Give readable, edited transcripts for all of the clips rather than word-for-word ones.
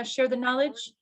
share the knowledge.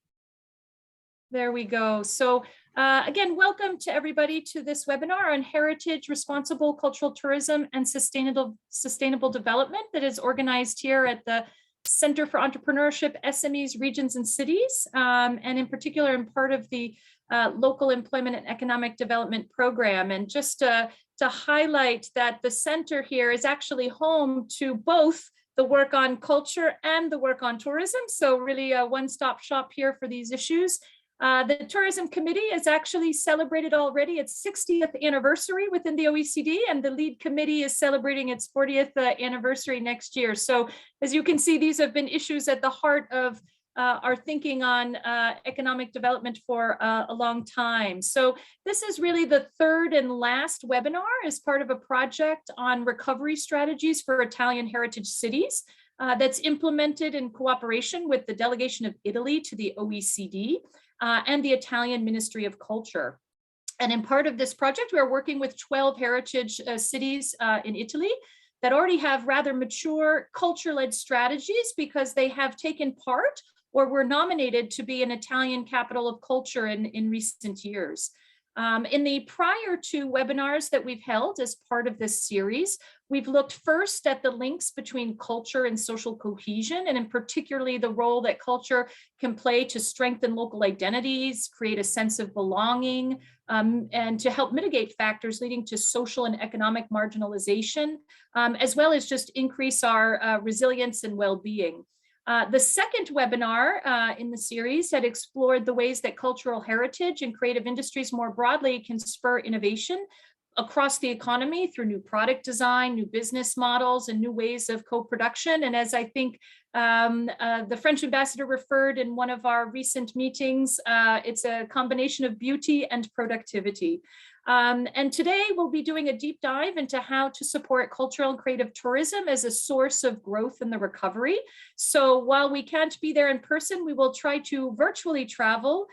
There we go. So again, welcome to everybody to this webinar on heritage, responsible cultural tourism, and sustainable development that is organized here at the Center for Entrepreneurship, SMEs, Regions, and Cities, and in particular in part of the Local Employment and Economic Development Program. And just to highlight that the center here is actually home to both the work on culture and the work on tourism. So really a one-stop shop here for these issues. The Tourism Committee has actually celebrated already its 60th anniversary within the OECD, and the lead committee is celebrating its 40th anniversary next year. So as you can see, these have been issues at the heart of our thinking on economic development for a long time. So this is really the third and last webinar as part of a project on recovery strategies for Italian heritage cities that's implemented in cooperation with the delegation of Italy to the OECD and the Italian Ministry of Culture. And in part of this project, we are working with 12 heritage cities in Italy that already have rather mature culture-led strategies because they have taken part or were nominated to be an Italian capital of culture in recent years. In the prior two webinars that we've held as part of this series, we've looked first at the links between culture and social cohesion, and in particularly the role that culture can play to strengthen local identities, create a sense of belonging, and to help mitigate factors leading to social and economic marginalization, as well as just increase our resilience and well-being. The second webinar in the series had explored the ways that cultural heritage and creative industries more broadly can spur innovation across the economy through new product design, new business models, and new ways of co-production. And as I think the French ambassador referred in one of our recent meetings, it's a combination of beauty and productivity. And today we'll be doing a deep dive into how to support cultural and creative tourism as a source of growth in the recovery. So while we can't be there in person, we will try to virtually travel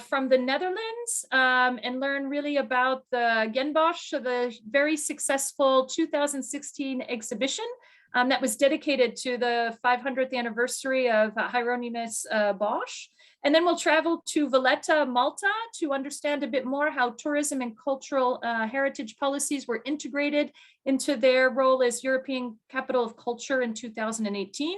from the Netherlands and learn really about the Bosch, the very successful 2016 exhibition that was dedicated to the 500th anniversary of Hieronymus Bosch. And then we'll travel to Valletta, Malta, to understand a bit more how tourism and cultural heritage policies were integrated into their role as European Capital of Culture in 2018.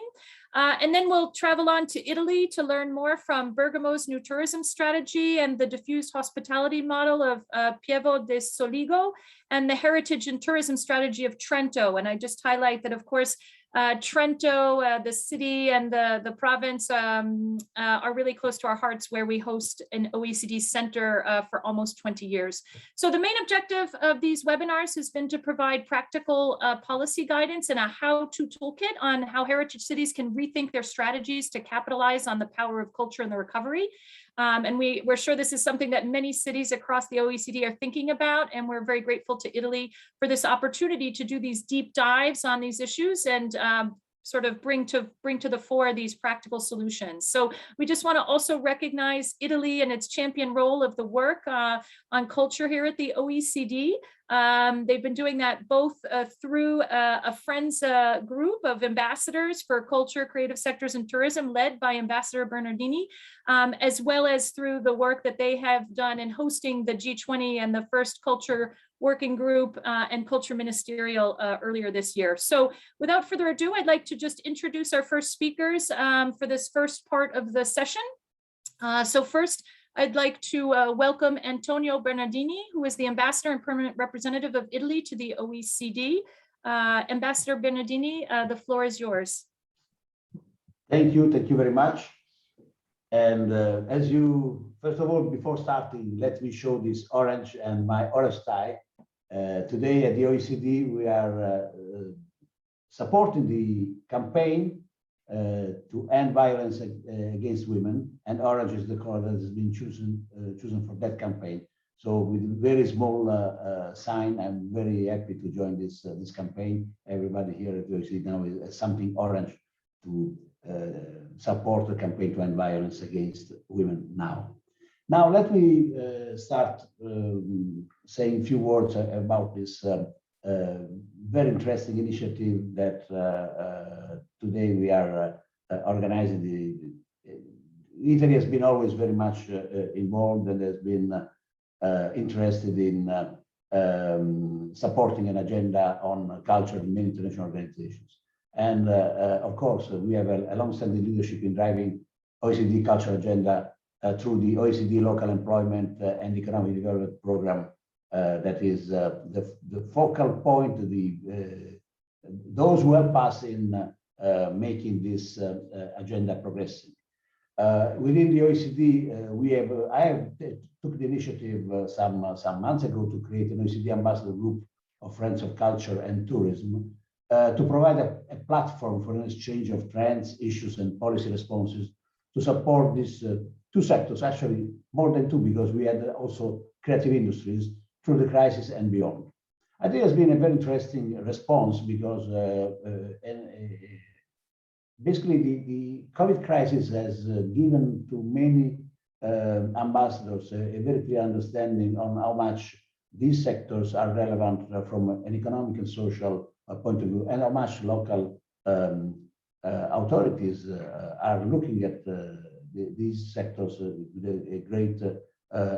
And then we'll travel on to Italy to learn more from Bergamo's new tourism strategy and the diffused hospitality model of Pieve di Soligo and the heritage and tourism strategy of Trento. And I just highlight that, of course, Trento, the city and the province are really close to our hearts, where we host an OECD center for almost 20 years. So the main objective of these webinars has been to provide practical policy guidance and a how-to toolkit on how heritage cities can rethink their strategies to capitalize on the power of culture in the recovery. And we're sure this is something that many cities across the OECD are thinking about, and we're very grateful to Italy for this opportunity to do these deep dives on these issues and sort of bring to the fore these practical solutions. So we just want to also recognize Italy and its champion role of the work on culture here at the OECD. They've been doing that both through a Friends group of ambassadors for culture, creative sectors, and tourism led by Ambassador Bernardini, as well as through the work that they have done in hosting the G20 and the first culture working group and culture ministerial earlier this year. So without further ado, I'd like to just introduce our first speakers for this first part of the session. So first, I'd like to welcome Antonio Bernardini, who is the ambassador and permanent representative of Italy to the OECD. Ambassador Bernardini, the floor is yours. Thank you very much. And as you, first of all, before starting, let me show this orange and my orange tie. Today at the OECD, we are supporting the campaign to end violence against women, and orange is the color that has been chosen for that campaign. So with a very small sign, I'm very happy to join this campaign. Everybody here at the OECD now is something orange to support the campaign to end violence against women now. Now let me start saying a few words about this very interesting initiative that today we are organizing Italy has been always very much involved and has been interested in supporting an agenda on culture in many international organizations. And of course, we have a long-standing leadership in driving OECD culture agenda through the OECD Local Employment and Economic Development Program. That is the focal point, those who help us in making this agenda progressive. Within the OECD, I took the initiative some months ago to create an OECD ambassador group of Friends of Culture and Tourism to provide a platform for an exchange of trends, issues, and policy responses to support these two sectors, actually more than two, because we had also creative industries through the crisis and beyond. I think it has been a very interesting response because basically the COVID crisis has given to many ambassadors a very clear understanding on how much these sectors are relevant from an economic and social point of view, and how much local authorities are looking at these sectors with a great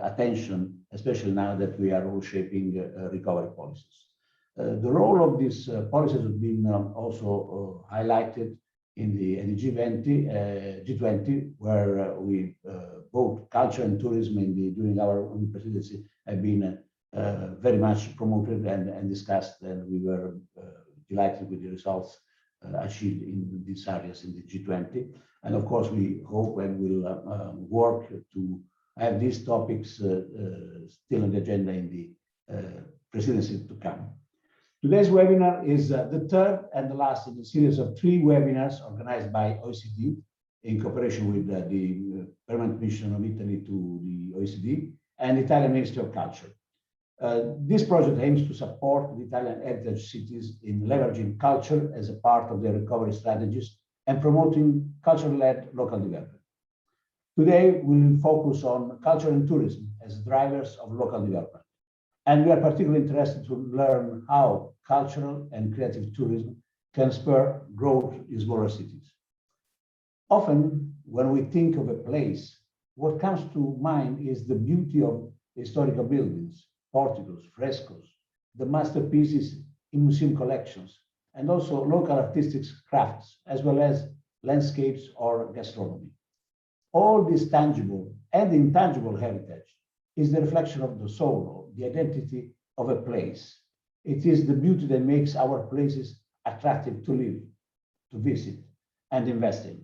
attention, especially now that we are all shaping recovery policies. The role of these policies has been also highlighted in the G20, where we both culture and tourism during our own presidency have been very much promoted and discussed, and we were delighted with the results achieved in these areas in the G20. And of course, we hope and will work to have these topics still on the agenda in the presidency to come. Today's webinar is the third and the last in a series of 3 webinars organized by OECD in cooperation with the Permanent Mission of Italy to the OECD and the Italian Ministry of Culture. This project aims to support the Italian heritage cities in leveraging culture as a part of their recovery strategies and promoting culture-led local development. Today, we will focus on culture and tourism as drivers of local development. And we are particularly interested to learn how cultural and creative tourism can spur growth in smaller cities. Often, when we think of a place, what comes to mind is the beauty of historical buildings, porticos, frescoes, the masterpieces in museum collections, and also local artistic crafts, as well as landscapes or gastronomy. All this tangible and intangible heritage is the reflection of the soul, the identity of a place. It is the beauty that makes our places attractive to live, to visit, and invest in.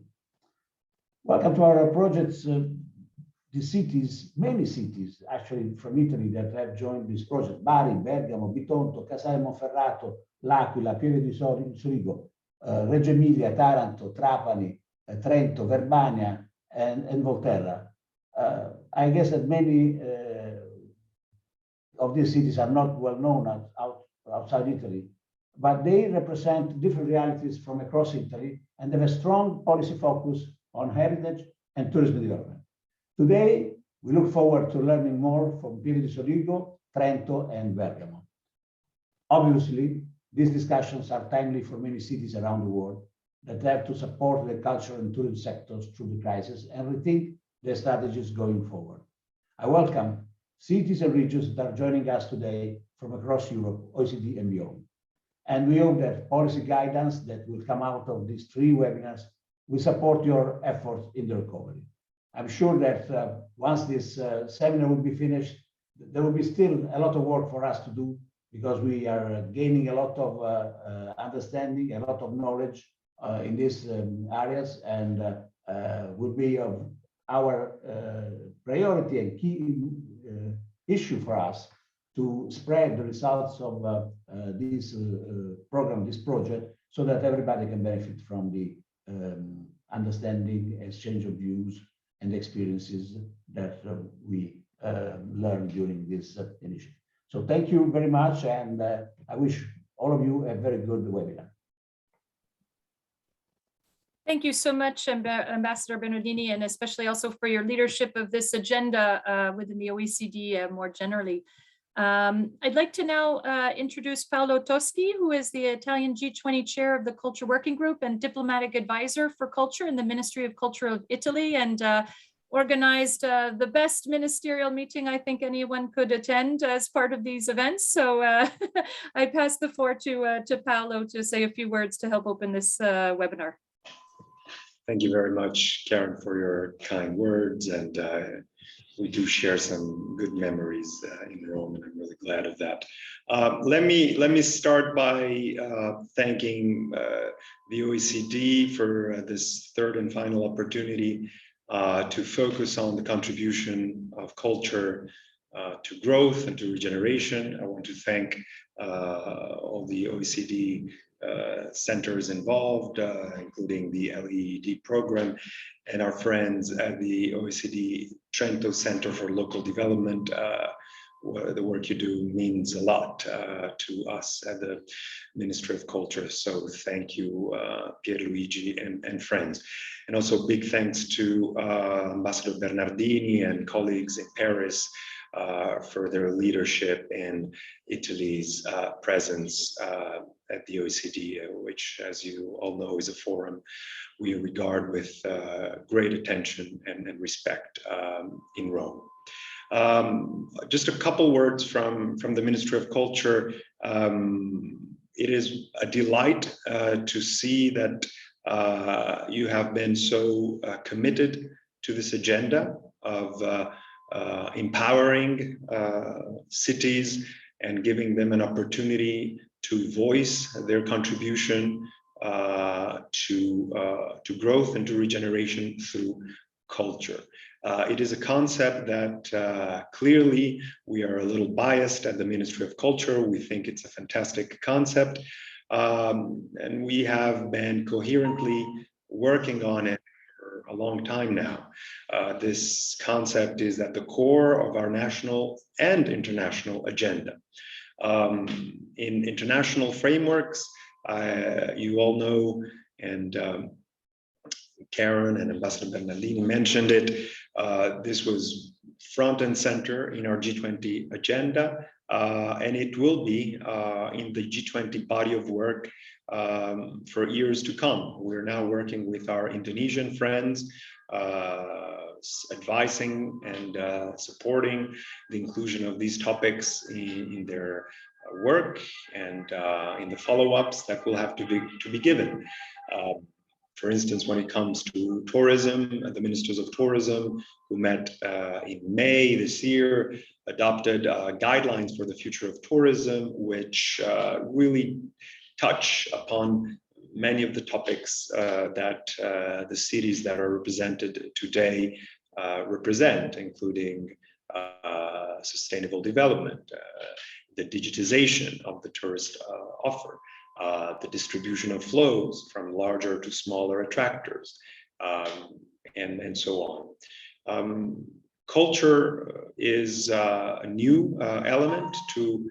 Welcome to our projects. The cities, many cities actually from Italy that have joined this project: Bari, Bergamo, Bitonto, Casale Monferrato, L'Aquila, Pieve di Soligo, Reggio Emilia, Taranto, Trapani, Trento, Verbania, and Volterra. I guess that many of these cities are not well known outside Italy, but they represent different realities from across Italy and have a strong policy focus on heritage and tourism development. Today, we look forward to learning more from Pieve di Soligo, Trento, and Bergamo. Obviously, these discussions are timely for many cities around the world that have to support the culture and tourism sectors through the crisis and rethink their strategies going forward. I welcome cities and regions that are joining us today from across Europe, OECD, and beyond. And we hope that policy guidance that will come out of these 3 webinars will support your efforts in the recovery. I'm sure that once this seminar will be finished, there will be still a lot of work for us to do, because we are gaining a lot of understanding, a lot of knowledge in these areas, and will be of our priority and key issue for us to spread the results of this program, this project, so that everybody can benefit from the understanding, exchange of views, and experiences that we learned during this initiative. So thank you very much, and I wish all of you a very good webinar. Thank you so much, Ambassador Bernardini, and especially also for your leadership of this agenda within the OECD more generally. I'd like to now introduce Paolo Toschi, who is the Italian G20 chair of the Culture Working Group and diplomatic advisor for culture in the Ministry of Culture of Italy. And organized the best ministerial meeting I think anyone could attend as part of these events. So I pass the floor to Paolo to say a few words to help open this webinar. Thank you very much, Karen, for your kind words. And we do share some good memories in Rome, and I'm really glad of that. Let me start by thanking the OECD for this third and final opportunity to focus on the contribution of culture to growth and to regeneration. I want to thank all the OECD centers involved, including the LEED program, and our friends at the OECD Trento Centre for Local Development. The work you do means a lot to us at the Ministry of Culture. So thank you, Pierluigi and friends. And also big thanks to Ambassador Bernardini and colleagues in Paris for their leadership in Italy's presence at the OECD, which, as you all know, is a forum we regard with great attention and respect in Rome. Just a couple words from the Ministry of Culture. It is a delight to see that you have been so committed to this agenda of empowering cities and giving them an opportunity to voice their contribution to growth and to regeneration through culture. It is a concept that clearly we are a little biased at the Ministry of Culture. We think it's a fantastic concept, and we have been coherently working on it for a long time now. This concept is at the core of our national and international agenda. In international frameworks, you all know, and Karen and Ambassador Bernardini mentioned it, this was front and center in our G20 agenda, and it will be in the G20 body of work for years to come. We're now working with our Indonesian friends, advising and supporting the inclusion of these topics in their work and in the follow-ups that will have to be given. For instance, when it comes to tourism, the ministers of tourism who met in May this year adopted guidelines for the future of tourism, which really touch upon many of the topics that the cities that are represented today represent, including sustainable development, the digitization of the tourist offer, the distribution of flows from larger to smaller attractors, and so on. Culture is a new element to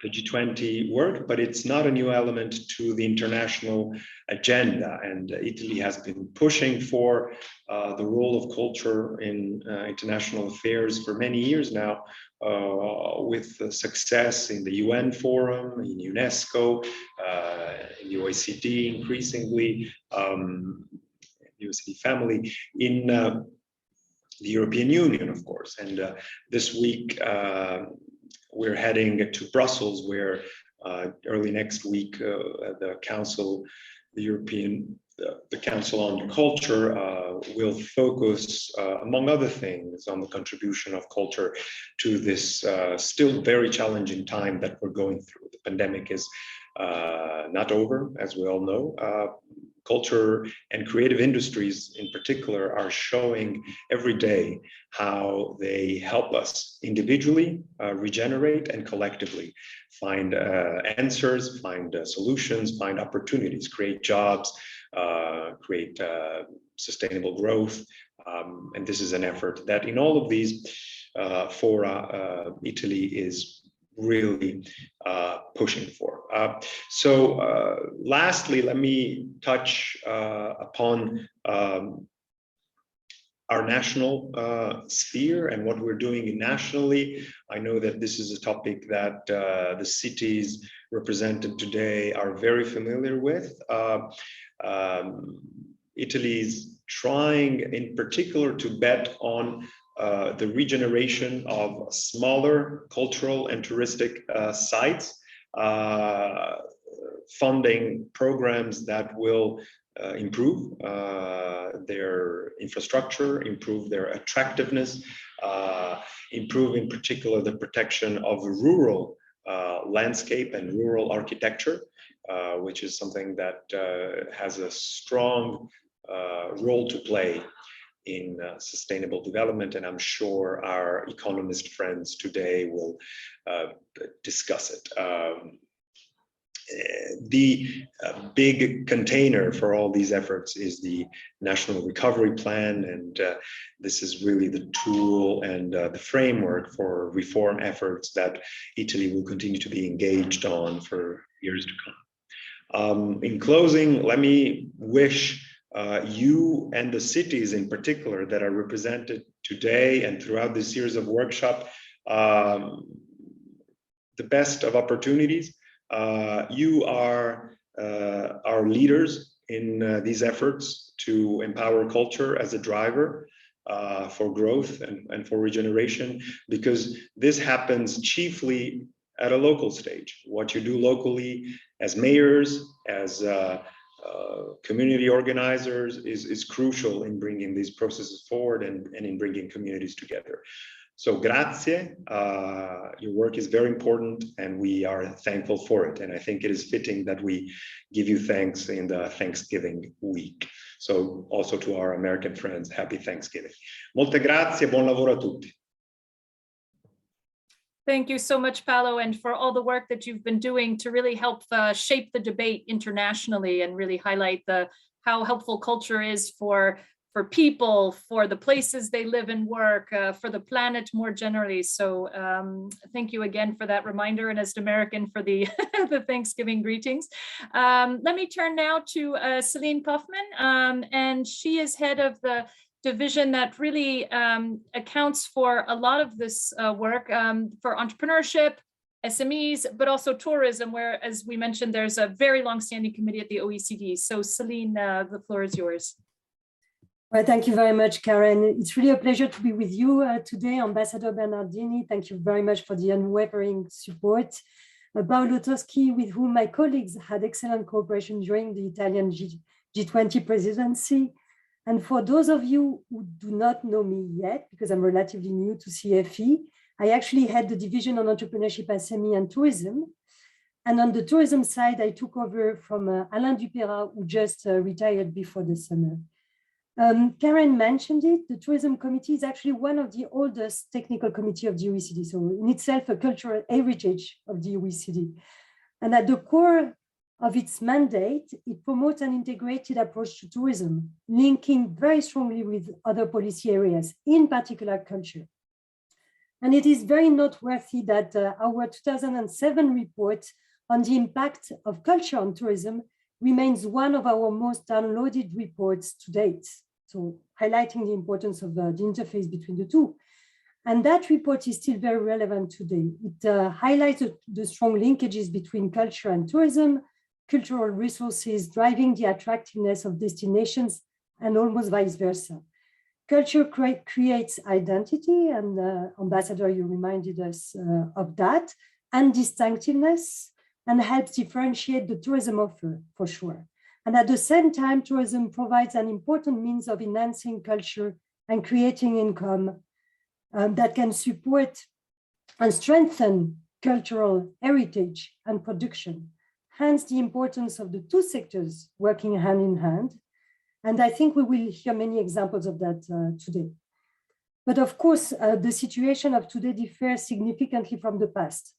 the G20 work, but it's not a new element to the international agenda. And Italy has been pushing for the role of culture in international affairs for many years now, with success in the UN Forum, in UNESCO, in the OECD increasingly, OECD family, in the European Union, of course. And this week, we're heading to Brussels, where early next week, the Council, the Council on Culture will focus, among other things, on the contribution of culture to this still very challenging time that we're going through. The pandemic is not over, as we all know. Culture and creative industries in particular are showing every day how they help us individually regenerate and collectively find answers, find solutions, find opportunities, create jobs, create sustainable growth. And this is an effort that in all of these fora, Italy is really pushing for. So lastly, let me touch upon our national sphere and what we're doing nationally. I know that this is a topic that the cities represented today are very familiar with. Italy's trying in particular to bet on the regeneration of smaller cultural and touristic sites, funding programs that will improve their infrastructure, improve their attractiveness, improve in particular the protection of rural landscape and rural architecture, which is something that has a strong role to play in sustainable development, and I'm sure our economist friends today will discuss it. The big container for all these efforts is the National Recovery Plan, and this is really the tool and the framework for reform efforts that Italy will continue to be engaged on for years to come. In closing, let me wish you and the cities in particular that are represented today and throughout this series of workshops the best of opportunities. You are our leaders in these efforts to empower culture as a driver for growth and for regeneration, because this happens chiefly at a local stage. What you do locally as mayors, as community organizers is crucial in bringing these processes forward and in bringing communities together. So grazie, your work is very important and we are thankful for it. And I think it is fitting that we give you thanks in the Thanksgiving week. So also to our American friends, happy Thanksgiving. Molte grazie, buon lavoro a tutti. Thank you so much, Paolo, and for all the work that you've been doing to really help shape the debate internationally and really highlight how helpful culture is for people, for the places they live and work, for the planet more generally. So thank you again for that reminder, and as an American for the, the Thanksgiving greetings. Let me turn now to Celine Kaufman, and she is head of the division that really accounts for a lot of this work for entrepreneurship, SMEs, but also tourism, where, as we mentioned, there's a very long-standing committee at the OECD. So Celine, the floor is yours. Well, thank you very much, Karen. It's really a pleasure to be with you today, Ambassador Bernardini. Thank you very much for the unwavering support. Paolo Toschi, with whom my colleagues had excellent cooperation during the Italian G20 presidency. And for those of you who do not know me yet, because I'm relatively new to CFE, I actually had the division on entrepreneurship, SME and tourism. And on the tourism side, I took over from Alain Dupérat, who just retired before the summer. Karen mentioned it, the Tourism Committee is actually one of the oldest technical committee of the OECD, so in itself a cultural heritage of the OECD. And at the core of its mandate, it promotes an integrated approach to tourism, linking very strongly with other policy areas, in particular culture. And it is very noteworthy that our 2007 report on the impact of culture on tourism remains one of our most downloaded reports to date. So highlighting the importance of the interface between the two. And that report is still very relevant today. It highlights the strong linkages between culture and tourism, cultural resources driving the attractiveness of destinations, and almost vice versa. Culture creates identity, and Ambassador, you reminded us of that, and distinctiveness, and helps differentiate the tourism offer, for sure. And at the same time, tourism provides an important means of enhancing culture and creating income that can support and strengthen cultural heritage and production. Hence the importance of the two sectors working hand in hand. And I think we will hear many examples of that today. But of course, the situation of today differs significantly from the past.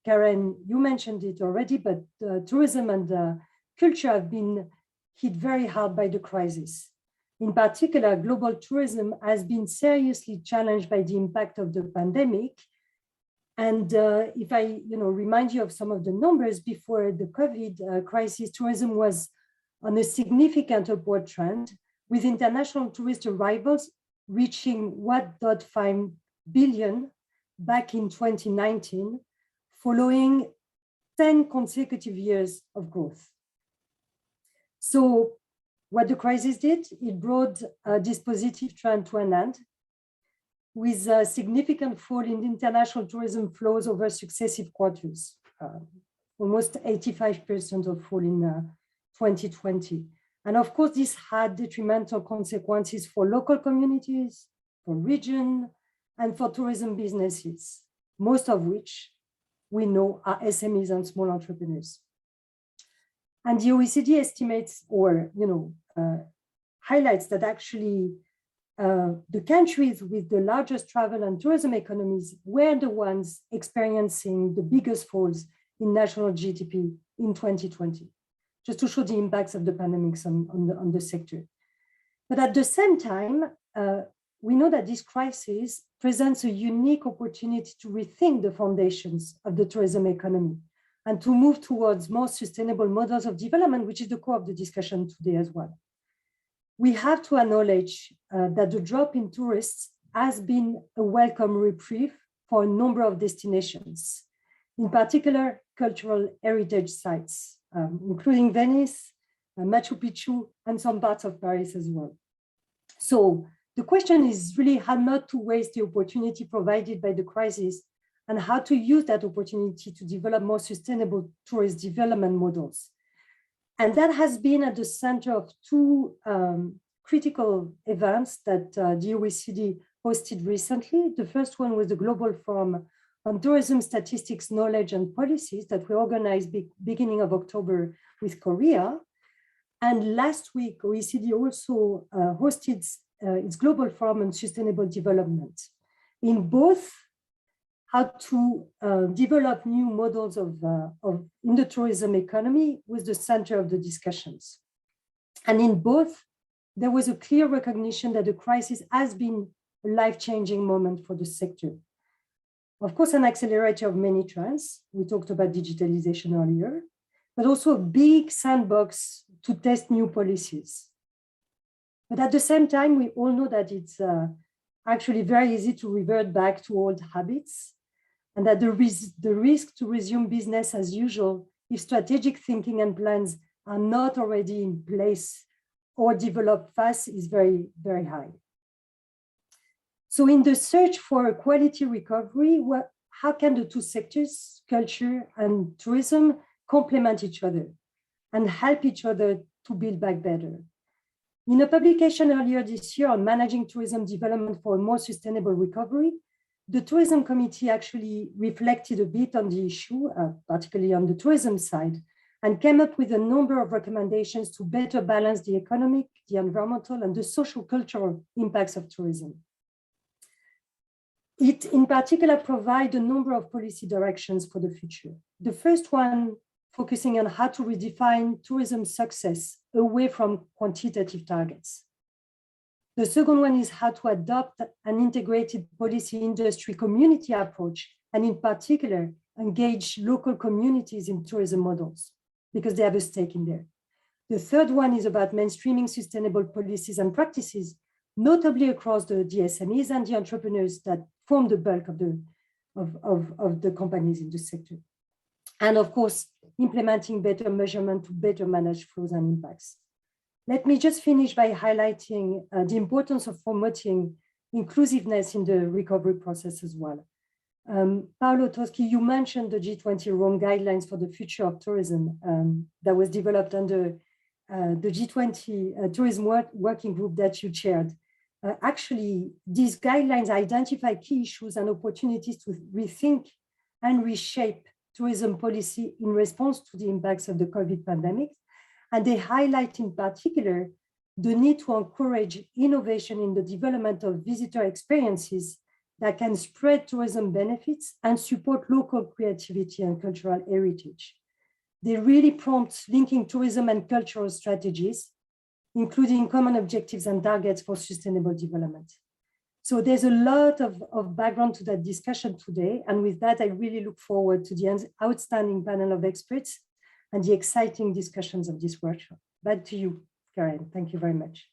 Karen, you mentioned it already, but tourism and culture have been hit very hard by the crisis. In particular, global tourism has been seriously challenged by the impact of the pandemic. And if I remind you of some of the numbers before the COVID crisis, tourism was on a significant upward trend, with international tourist arrivals reaching 1.5 billion back in 2019, following 10 consecutive years of growth. So what the crisis did, it brought this positive trend to an end, with a significant fall in international tourism flows over successive quarters, almost 85% of fall in 2020. And of course, this had detrimental consequences for local communities, for region, and for tourism businesses, most of which we know are SMEs and small entrepreneurs. And the OECD estimates or highlights that actually the countries with the largest travel and tourism economies were the ones experiencing the biggest falls in national GDP in 2020, just to show the impacts of the pandemics on the sector. But at the same time, we know that this crisis presents a unique opportunity to rethink the foundations of the tourism economy and to move towards more sustainable models of development, which is the core of the discussion today as well. We have to acknowledge that the drop in tourists has been a welcome reprieve for a number of destinations, in particular cultural heritage sites, including Venice, Machu Picchu, and some parts of Paris as well. So the question is really how not to waste the opportunity provided by the crisis and how to use that opportunity to develop more sustainable tourist development models. And that has been at the center of two critical events that the OECD hosted recently. The first one was the Global Forum on Tourism Statistics, Knowledge and Policies that we organized beginning of October with Korea. And last week, OECD also hosted its Global Forum on Sustainable Development. In both, how to develop new models in the tourism economy was the center of the discussions. And in both, there was a clear recognition that the crisis has been a life-changing moment for the sector. Of course, an accelerator of many trends. We talked about digitalization earlier, but also a big sandbox to test new policies. But at the same time, we all know that it's actually very easy to revert back to old habits, and that the risk to resume business as usual if strategic thinking and plans are not already in place or developed fast is very, very high. So in the search for a quality recovery, how can the two sectors, culture and tourism, complement each other and help each other to build back better? In a publication earlier this year on managing tourism development for a more sustainable recovery, the Tourism Committee actually reflected a bit on the issue, particularly on the tourism side, and came up with a number of recommendations to better balance the economic, the environmental, and the social cultural impacts of tourism. It, in particular, provides a number of policy directions for the future. The first one focusing on how to redefine tourism success away from quantitative targets. The second one is how to adopt an integrated policy industry community approach, and in particular, engage local communities in tourism models because they have a stake in there. The third one is about mainstreaming sustainable policies and practices, notably across the SMEs and the entrepreneurs that form the bulk of the companies in the sector. And of course, implementing better measurement to better manage flows and impacts. Let me just finish by highlighting the importance of promoting inclusiveness in the recovery process as well. Paolo Toschi, you mentioned the G20 Rome guidelines for the future of tourism that was developed under the G20 Tourism Working Group that you chaired. Actually, these guidelines identify key issues and opportunities to rethink and reshape tourism policy in response to the impacts of the COVID pandemic. And they highlight in particular the need to encourage innovation in the development of visitor experiences that can spread tourism benefits and support local creativity and cultural heritage. They really prompt linking tourism and cultural strategies, including common objectives and targets for sustainable development. So there's a lot of background to that discussion today. And with that, I really look forward to the outstanding panel of experts and the exciting discussions of this workshop. Back to you, Karen. Thank you very much.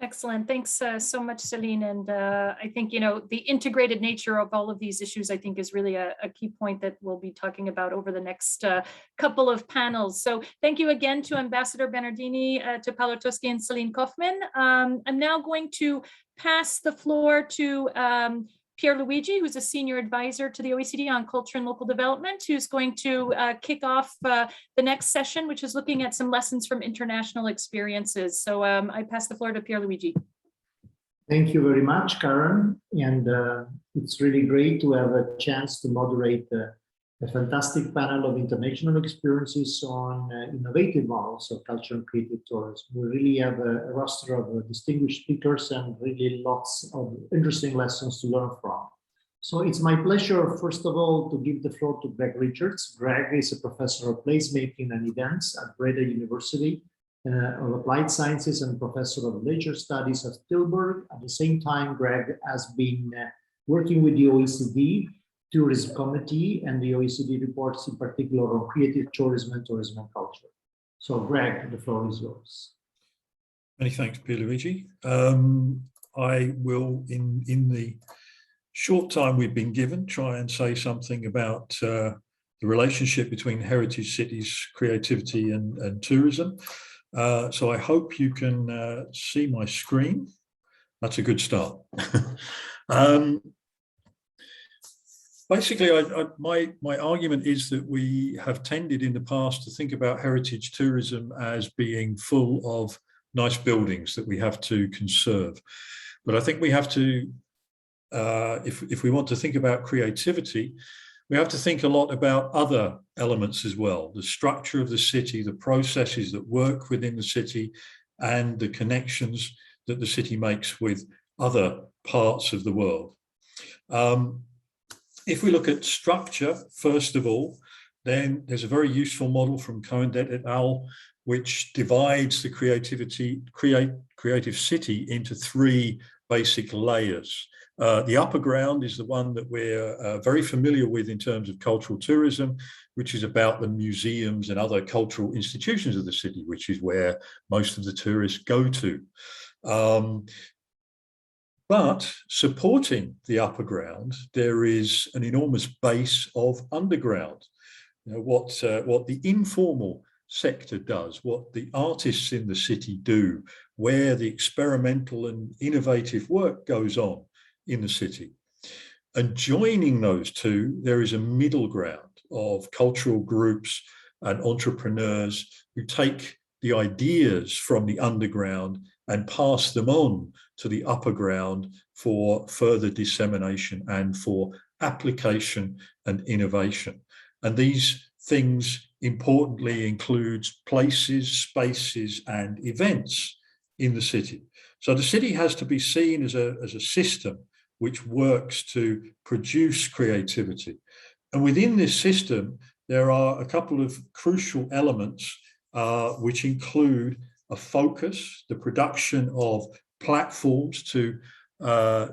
Excellent. Thanks so much, Celine. And I think, the integrated nature of all of these issues, I think, is really a key point that we'll be talking about over the next couple of panels. So thank you again to Ambassador Bernardini, to Paolo Toschi and Celine Kaufman. I'm now going to pass the floor to Pierluigi, who's a senior advisor to the OECD on culture and local development, who's going to kick off the next session, which is looking at some lessons from international experiences. So I pass the floor to Pierluigi. Thank you very much, Karen. And it's really great to have a chance to moderate a fantastic panel of international experiences on innovative models of culture and creative tourism. We really have a roster of distinguished speakers and really lots of interesting lessons to learn from. So it's my pleasure, first of all, to give the floor to Greg Richards. Greg is a professor of placemaking and events at Breda University of Applied Sciences and professor of leisure studies at Tilburg. At the same time, Greg has been working with the OECD Tourism Committee and the OECD reports in particular on creative tourism and culture. So Greg, the floor is yours. Many thanks, Pierluigi. I will, in the short time we've been given, try and say something about the relationship between heritage cities, creativity and tourism. So I hope you can see my screen. That's a good start. Basically, my argument is that we have tended in the past to think about heritage tourism as being full of nice buildings that we have to conserve. But I think we have to, if we want to think about creativity, we have to think a lot about other elements as well. The structure of the city, the processes that work within the city, and the connections that the city makes with other parts of the world. If we look at structure, first of all, then there's a very useful model from Cohen-Det et al., which divides the creative city into three basic layers. The upper ground is the one that we're very familiar with in terms of cultural tourism, which is about the museums and other cultural institutions of the city, which is where most of the tourists go to. But supporting the upper ground, there is an enormous base of underground. What the informal sector does, what the artists in the city do, where the experimental and innovative work goes on in the city. And joining those two, there is a middle ground of cultural groups and entrepreneurs who take the ideas from the underground and pass them on to the upper ground for further dissemination and for application and innovation. And these things importantly includes places, spaces, and events in the city. So the city has to be seen as a system which works to produce creativity. And within this system, there are a couple of crucial elements which include a focus, the production of platforms to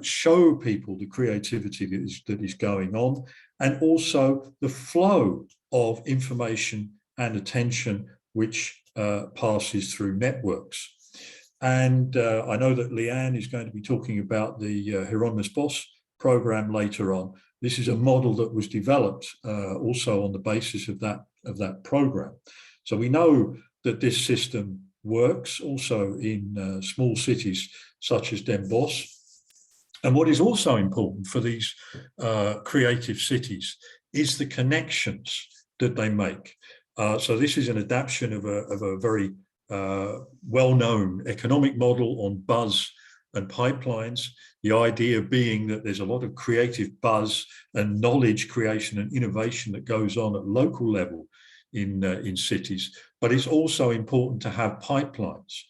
show people the creativity that is going on, and also the flow of information and attention which passes through networks. And I know that Leanne is going to be talking about the Hieronymus Bosch program later on. This is a model that was developed also on the basis of that program. So we know that this system works also in small cities such as Den Bosch. And what is also important for these creative cities is the connections that they make. So this is an adaptation of a very well-known economic model on buzz and pipelines. The idea being that there's a lot of creative buzz and knowledge creation and innovation that goes on at local level in cities, but it's also important to have pipelines,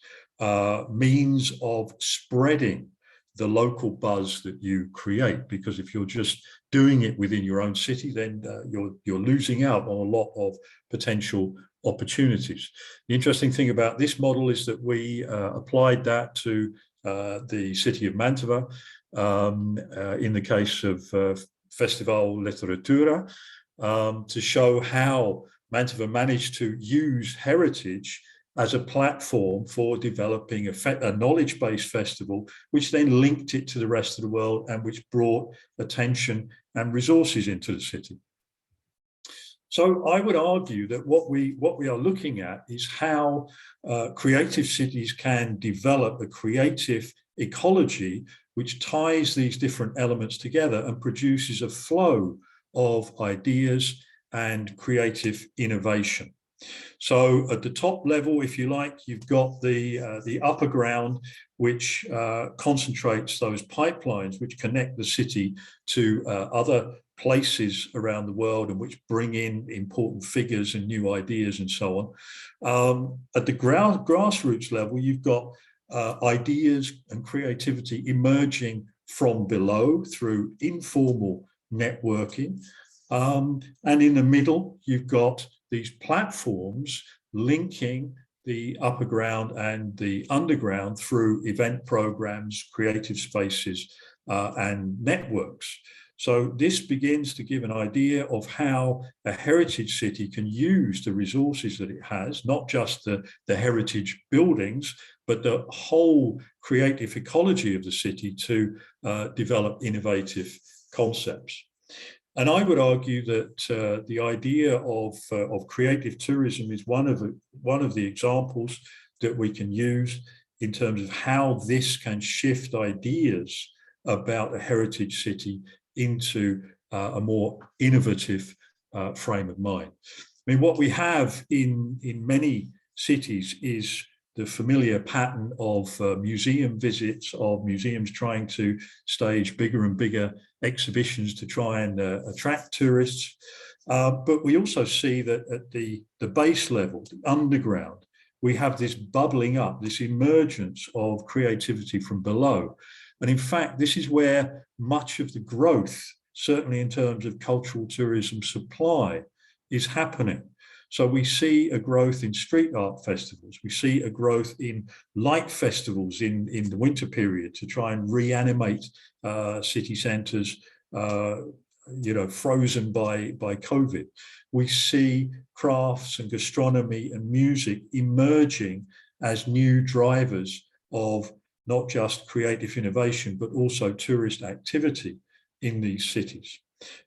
means of spreading the local buzz that you create, because if you're just doing it within your own city, then you're losing out on a lot of potential opportunities. The interesting thing about this model is that we applied that to the city of Mantova in the case of Festival Letteratura, to show how Mantova managed to use heritage as a platform for developing a knowledge-based festival, which then linked it to the rest of the world and which brought attention and resources into the city. So I would argue that what we are looking at is how creative cities can develop a creative ecology which ties these different elements together and produces a flow of ideas and creative innovation. So at the top level, if you like, you've got the upper ground, which concentrates those pipelines which connect the city to other places around the world and which bring in important figures and new ideas and so on. At the grassroots level, you've got ideas and creativity emerging from below through informal networking. And in the middle, you've got these platforms linking the upper ground and the underground through event programs, creative spaces, and networks. So this begins to give an idea of how a heritage city can use the resources that it has, not just the heritage buildings, but the whole creative ecology of the city to develop innovative concepts. And I would argue that the idea of creative tourism is one of the examples that we can use in terms of how this can shift ideas about a heritage city into a more innovative frame of mind. I mean, what we have in many cities is the familiar pattern of museum visits, of museums trying to stage bigger and bigger exhibitions to try and attract tourists. But we also see that at the base level, the underground, we have this bubbling up, this emergence of creativity from below. And in fact, this is where much of the growth, certainly in terms of cultural tourism supply, is happening. So we see a growth in street art festivals. We see a growth in light festivals in the winter period to try and reanimate city centres, frozen by COVID. We see crafts and gastronomy and music emerging as new drivers of not just creative innovation, but also tourist activity in these cities.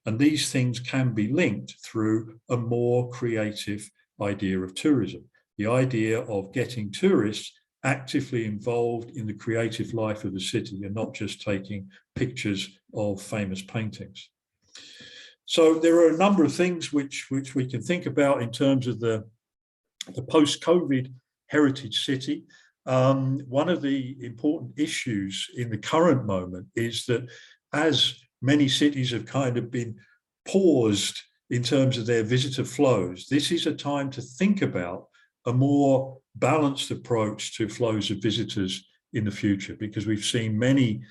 And these things can be linked through a more creative idea of tourism, the idea of getting tourists actively involved in the creative life of the city and not just taking pictures of famous paintings. So there are a number of things which we can think about in terms of the post-COVID heritage city. One of the important issues in the current moment is that as many cities have kind of been paused in terms of their visitor flows, this is a time to think about a more balanced approach to flows of visitors in the future, because we've seen many,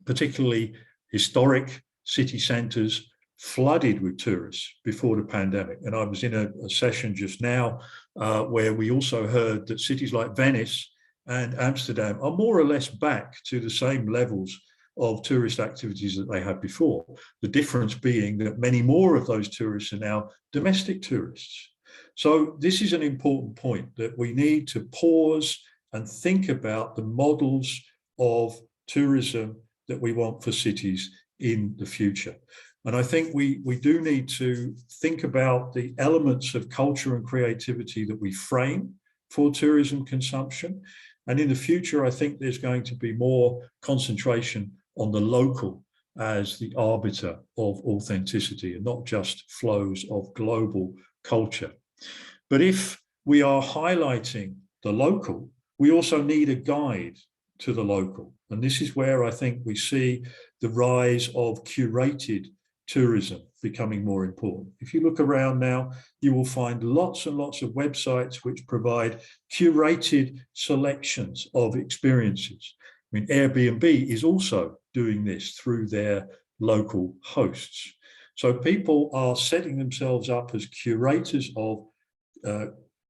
particularly historic city centres, flooded with tourists before the pandemic. And I was in a session just now where we also heard that cities like Venice and Amsterdam are more or less back to the same levels of tourist activities that they had before. The difference being that many more of those tourists are now domestic tourists. So this is an important point, that we need to pause and think about the models of tourism that we want for cities in the future. And I think we do need to think about the elements of culture and creativity that we frame for tourism consumption. And in the future, I think there's going to be more concentration on the local as the arbiter of authenticity and not just flows of global culture. But if we are highlighting the local, we also need a guide to the local. And this is where I think we see the rise of curated tourism becoming more important. If you look around now, you will find lots and lots of websites which provide curated selections of experiences. I mean, Airbnb is also doing this through their local hosts. So people are setting themselves up as curators of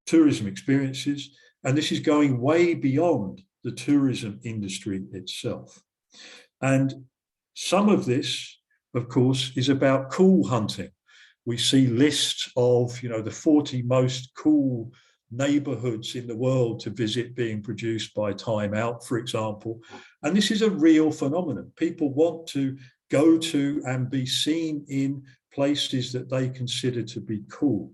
tourism experiences, and this is going way beyond the tourism industry itself. And some of this, of course, is about cool hunting. We see lists of, the 40 most cool neighborhoods in the world to visit being produced by Time Out, for example. And this is a real phenomenon. People want to go to and be seen in places that they consider to be cool.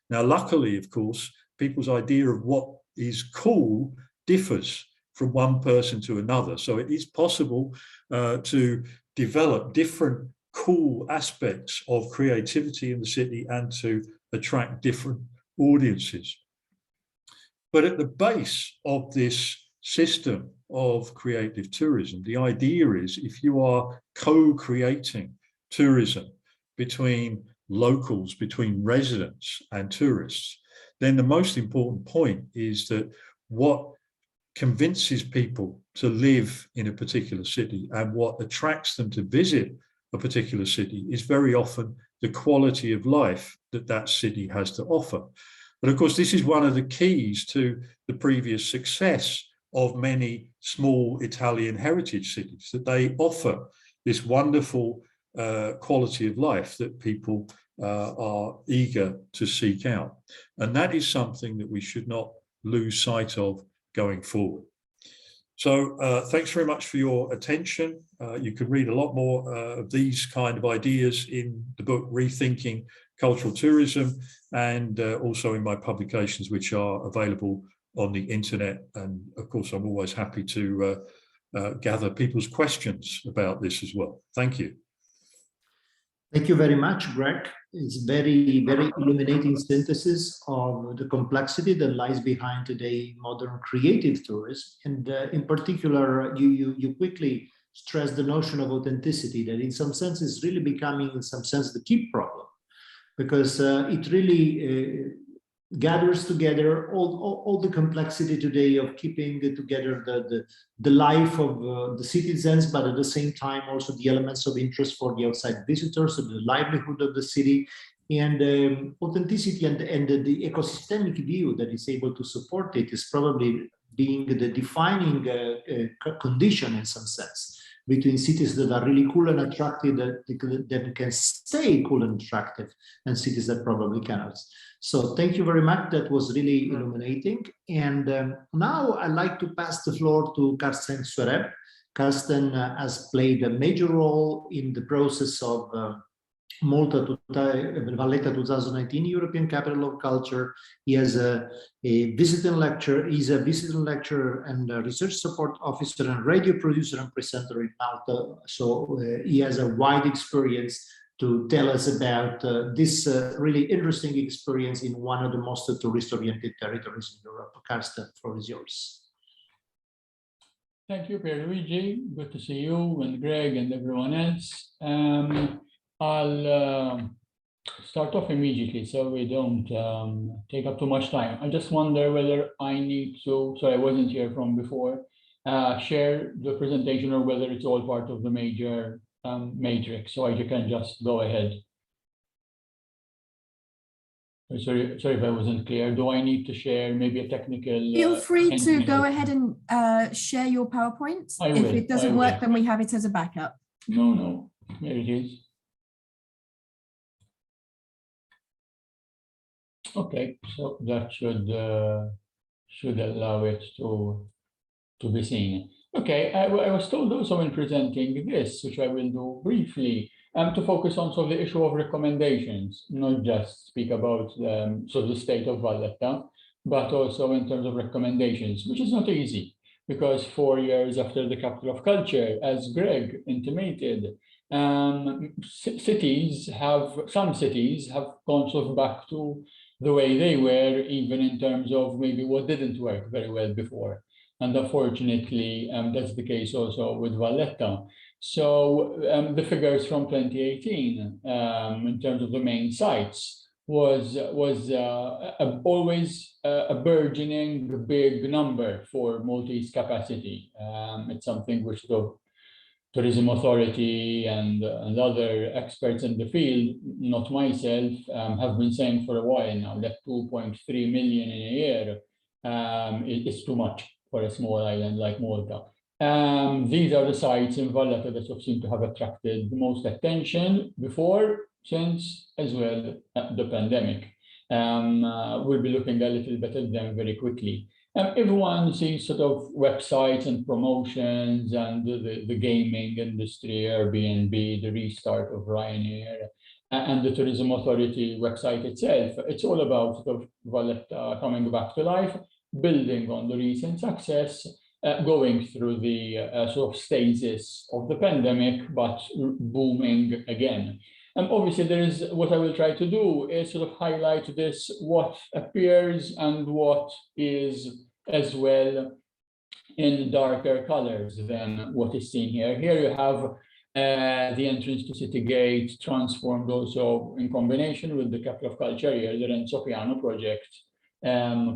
Now, luckily, of course, people's idea of what is cool differs from one person to another. So it is possible to develop different cool aspects of creativity in the city and to attract different audiences. But at the base of this system of creative tourism, the idea is if you are co-creating tourism between locals, between residents and tourists, then the most important point is that what convinces people to live in a particular city and what attracts them to visit a particular city is very often the quality of life that that city has to offer. And of course, this is one of the keys to the previous success of many small Italian heritage cities, that they offer this wonderful quality of life that people are eager to seek out. And that is something that we should not lose sight of going forward. So thanks very much for your attention. You can read a lot more of these kind of ideas in the book Rethinking Cultural Tourism, and also in my publications, which are available on the internet. And of course, I'm always happy to gather people's questions about this as well. Thank you. Thank you very much, Greg. It's very, very illuminating synthesis of the complexity that lies behind today modern creative tourism. And in particular, you quickly stress the notion of authenticity that in some sense is really becoming, in some sense, the key problem, because it really gathers together all the complexity today of keeping together the life of the citizens, but at the same time also the elements of interest for the outside visitors, of the livelihood of the city, and authenticity and the ecosystemic view that is able to support it is probably being the defining condition in some sense between cities that are really cool and attractive, that can stay cool and attractive, and cities that probably cannot. So thank you very much. That was really illuminating. And now I'd like to pass the floor to Carsten Suereb. Carsten has played a major role in the process of Valletta 2019 European Capital of Culture. He has a visiting lecture. He's a visiting lecturer and a research support officer and radio producer and presenter in Malta. So he has a wide experience to tell us about this really interesting experience in one of the most tourist-oriented territories in Europe. Carsten, the floor is yours. Thank you, Pierluigi. Good to see you and Greg and everyone else. I'll start off immediately so we don't take up too much time. I just wonder whether I need to, sorry, I wasn't here from before, share the presentation or whether it's all part of the major matrix, so you can just go ahead. Sorry if I wasn't clear. Do I need to share maybe a technical? Feel free to go ahead and share your PowerPoint. If it doesn't work, then we have it as a backup. No, there it is. Okay, so that should allow it to be seen. Okay, I was told also in presenting this, which I will do briefly, to focus on the issue of recommendations, not just speak about the state of Valletta, but also in terms of recommendations, which is not easy, because 4 years after the capital of culture, as Greg intimated, some cities have gone back to the way they were, even in terms of maybe what didn't work very well before. And unfortunately, that's the case also with Valletta. So the figures from 2018, in terms of the main sites, was always a burgeoning big number for Maltese capacity. It's something which the Tourism Authority and other experts in the field, not myself, have been saying for a while now that 2.3 million in a year is too much for a small island like Malta. These are the sites in Valletta that seem to have attracted the most attention before, since, as well, the pandemic. we'll be looking a little bit at them very quickly. Everyone sees sort of websites and promotions and the gaming industry, Airbnb, the restart of Ryanair, and the Tourism Authority website itself. It's all about sort of Valletta coming back to life, building on the recent success, going through the sort of stasis of the pandemic, but booming again. And obviously, there is what I will try to do is sort of highlight this, what appears and what is as well in darker colors than what is seen here. Here you have the entrance to City Gate, transformed also in combination with the Capital of Culture here, the Renzo Piano project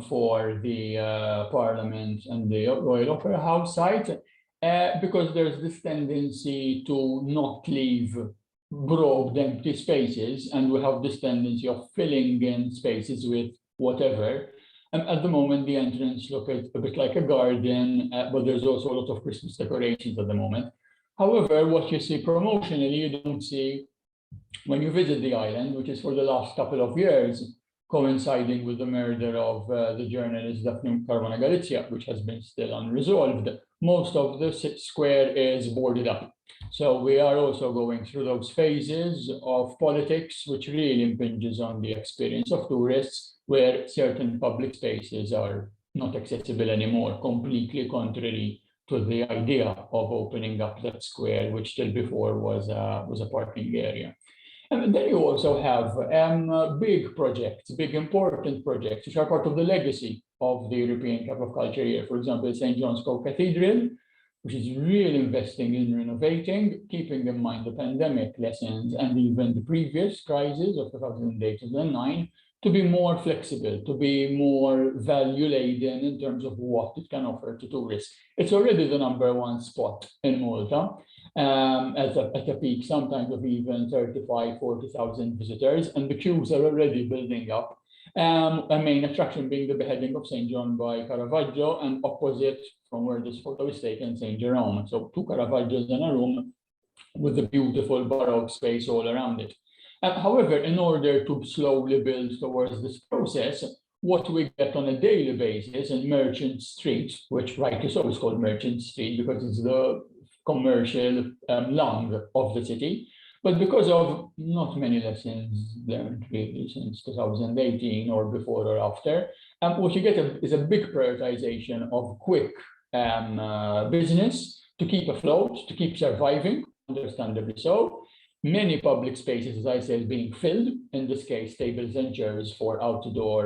for the Parliament and the Royal Opera House site, because there's this tendency to not leave broad empty spaces, and we have this tendency of filling in spaces with whatever. And at the moment, the entrance looks a bit like a garden, but there's also a lot of Christmas decorations at the moment. However, what you see promotionally, you don't see when you visit the island, which is for the last couple of years, coinciding with the murder of the journalist Daphne Caruana Galizia, which has been still unresolved. Most of the square is boarded up. So we are also going through those phases of politics, which really impinges on the experience of tourists, where certain public spaces are not accessible anymore, completely contrary to the idea of opening up that square, which till before was a parking area. And then you also have big projects, big important projects, which are part of the legacy of the European Capital of Culture here. For example, St. John's Cathedral, which is really investing in renovating, keeping in mind the pandemic lessons and even the previous crisis of 2008 and 2009, to be more flexible, to be more value-laden in terms of what it can offer to tourists. It's already the #1 spot in Malta, at a peak sometimes of even 35,000, 40,000 visitors, and the queues are already building up. A main attraction being the beheading of St. John by Caravaggio, and opposite from where this photo is taken, St. Jerome. So 2 Caravaggios in a room with a beautiful Baroque space all around it. However, in order to slowly build towards this process, what we get on a daily basis in Merchant Street, which rightly so is called Merchant Street because it's the commercial lung of the city, but because of not many lessons learned really since 2018 or before or after, what you get is a big prioritization of quick business to keep afloat, to keep surviving, understandably so. Many public spaces, as I said, being filled, in this case, tables and chairs for outdoor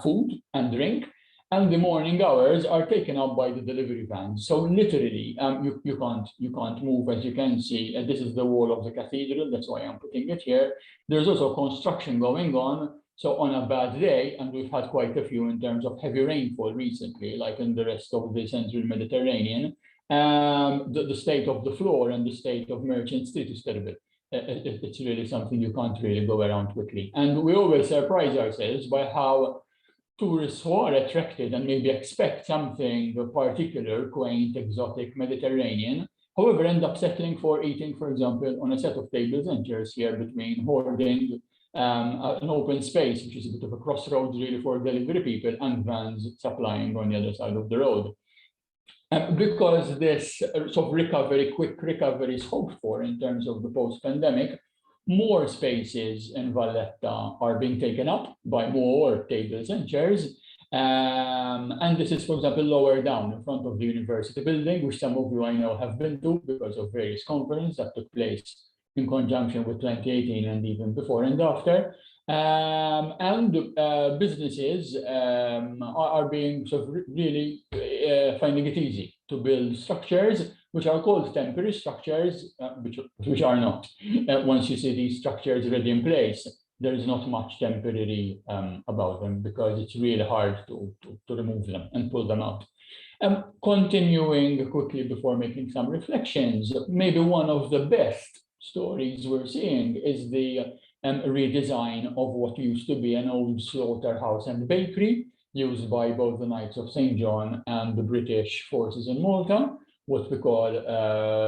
food and drink, and the morning hours are taken up by the delivery vans. So literally, you can't move, as you can see. And this is the wall of the cathedral. That's why I'm putting it here. There's also construction going on. So on a bad day, and we've had quite a few in terms of heavy rainfall recently, like in the rest of the central Mediterranean, the state of the floor and the state of Merchant Street is terrible. It's really something you can't really go around quickly. And we always surprise ourselves by how tourists who are attracted and maybe expect something particular, quaint, exotic, Mediterranean, however, end up settling for eating, for example, on a set of tables and chairs here between hoarding, an open space, which is a bit of a crossroads really for delivery people, and vans supplying on the other side of the road. Because this sort of recovery, quick recovery is hoped for in terms of the post-pandemic, more spaces in Valletta are being taken up by more tables and chairs. And this is, for example, lower down in front of the university building, which some of you I know have been to because of various conferences that took place in conjunction with 2018 and even before and after. Businesses are being sort of really finding it easy to build structures which are called temporary structures, which are not. Once you see these structures already in place, there is not much temporary about them because it's really hard to remove them and pull them out. Continuing quickly before making some reflections, maybe one of the best stories we're seeing is the redesign of what used to be an old slaughterhouse and bakery used by both the Knights of St. John and the British forces in Malta, what we call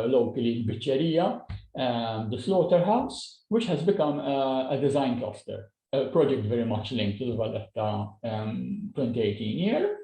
locally Bicceria, the slaughterhouse, which has become a design cluster. a project very much linked to the Valletta 2018 year,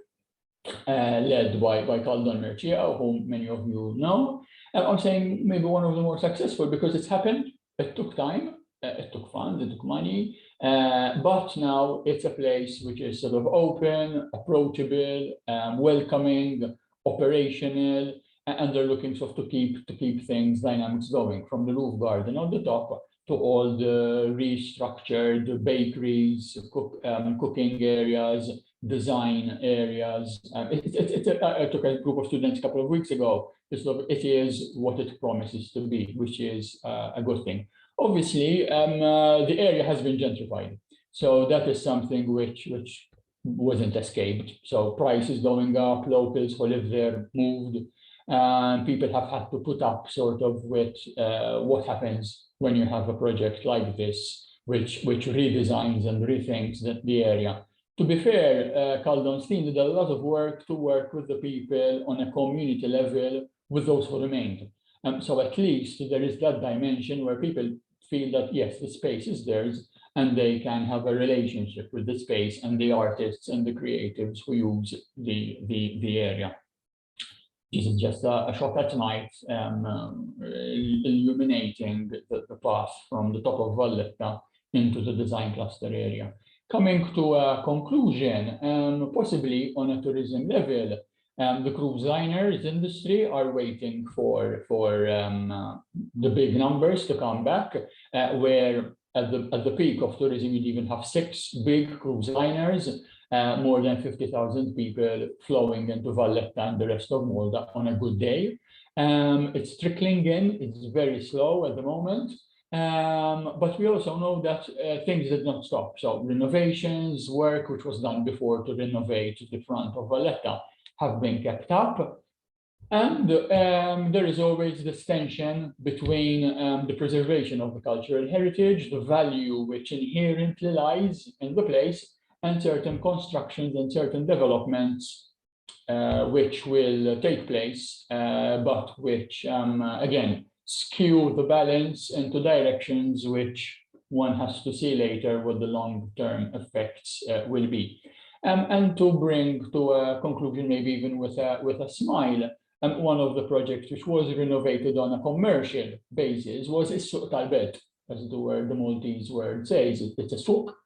led by Caldon Mercia, whom many of you know. I'm saying maybe one of the more successful because it's happened. It took time, it took funds, it took money, but now it's a place which is sort of open, approachable, welcoming, operational, and they're looking sort of to keep things dynamics going, from the roof garden on the top to all the restructured bakeries, cooking areas, design areas. I took a group of students a couple of weeks ago. It is what it promises to be, which is a good thing. Obviously, the area has been gentrified. So that is something which wasn't escaped. So prices going up, locals who live there moved, and people have had to put up sort of with what happens when you have a project like this, which redesigns and rethinks the area. To be fair, Caldon's team did a lot of work to work with the people on a community level with those who remained. So at least there is that dimension where people feel that, yes, the space is theirs and they can have a relationship with the space and the artists and the creatives who use the area. This is just a shop at night, illuminating the path from the top of Valletta into the design cluster area. Coming to a conclusion, possibly on a tourism level, the cruise liners industry are waiting for the big numbers to come back, where at the peak of tourism, you'd even have 6 big cruise liners, more than 50,000 people flowing into Valletta and the rest of Malta on a good day. It's trickling in, it's very slow at the moment. But we also know that things did not stop. So renovations, work which was done before to renovate the front of Valletta have been kept up. And there is always this tension between the preservation of the cultural heritage, the value which inherently lies in the place, and certain constructions and certain developments which will take place, but which, again, skew the balance into directions which one has to see later what the long-term effects will be. And to bring to a conclusion, maybe even with a smile, one of the projects which was renovated on a commercial basis was Is-Suq Tal-Belt, as the Maltese word says. It's a souk.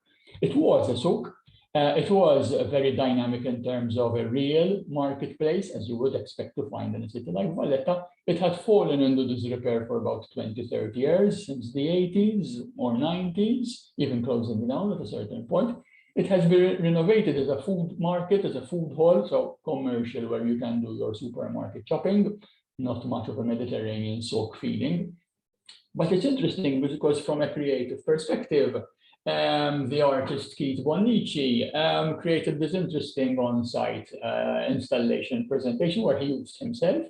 It was a souk. It was very dynamic in terms of a real marketplace, as you would expect to find in a city like Valletta. It had fallen into disrepair for about 20-30 years, since the 80s or 90s, even closing down at a certain point. It has been renovated as a food market, as a food hall, so commercial, where you can do your supermarket shopping, not much of a Mediterranean souk feeling. But it's interesting because from a creative perspective, the artist Keith Bonnici created this interesting on-site installation presentation where he used himself,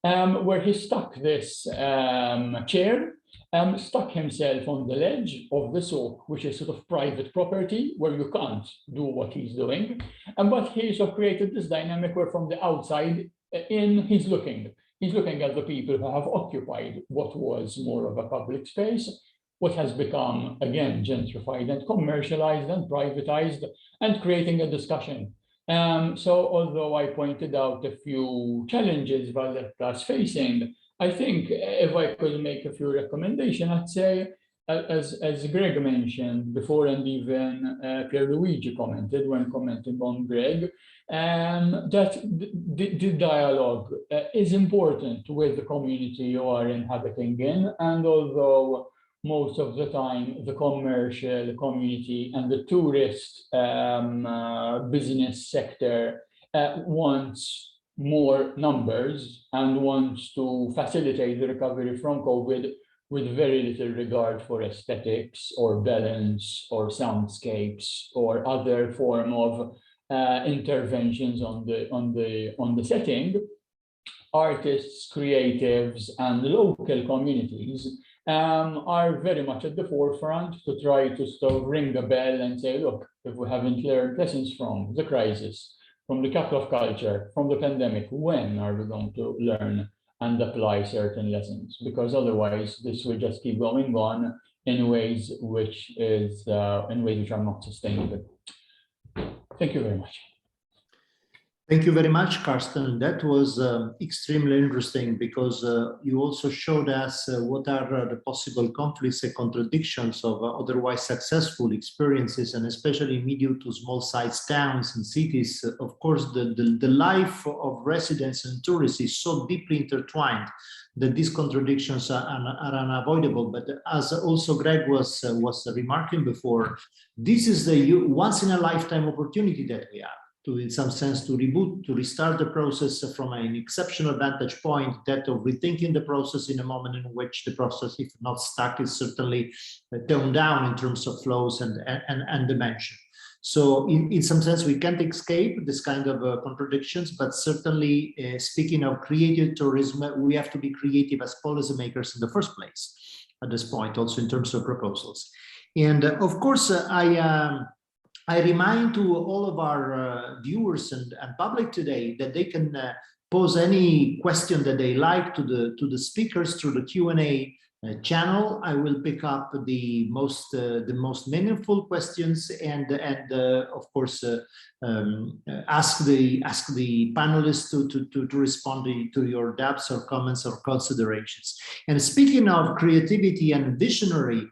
where he stuck this chair, stuck himself on the ledge of the souk, which is sort of private property where you can't do what he's doing. But he sort of created this dynamic where from the outside in, he's looking at the people who have occupied what was more of a public space, what has become, again, gentrified and commercialized and privatized, and creating a discussion. So although I pointed out a few challenges Valletta is facing, I think if I could make a few recommendations, I'd say, as Greg mentioned before, and even Pierluigi commented when commenting on Greg, that the dialogue is important with the community you are inhabiting in. And although most of the time the commercial community and the tourist business sector wants more numbers and wants to facilitate the recovery from COVID with very little regard for aesthetics or balance or soundscapes or other form of interventions on the setting, artists, creatives, and local communities are very much at the forefront to try to sort of ring a bell and say, look, if we haven't learned lessons from the crisis, from the capital of culture, from the pandemic, when are we going to learn and apply certain lessons? Because otherwise this will just keep going on in ways which are not sustainable. Thank you very much. Thank you very much, Karsten. That was extremely interesting because you also showed us what are the possible conflicts and contradictions of otherwise successful experiences, and especially medium to small-sized towns and cities. Of course, the life of residents and tourists is so deeply intertwined that these contradictions are unavoidable. But as also Greg was remarking before, this is the once-in-a-lifetime opportunity that we have to, in some sense, to reboot, to restart the process from an exceptional vantage point, that of rethinking the process in a moment in which the process, if not stuck, is certainly toned down in terms of flows and dimension. So in some sense, we can't escape this kind of contradictions, but certainly speaking of creative tourism, we have to be creative as policymakers in the first place at this point, also in terms of proposals. And of course, I remind to all of our viewers and public today that they can pose any question that they like to the speakers through the Q&A channel. I will pick up the most meaningful questions and of course ask the panelists to respond to your doubts or comments or considerations. And speaking of creativity and visionary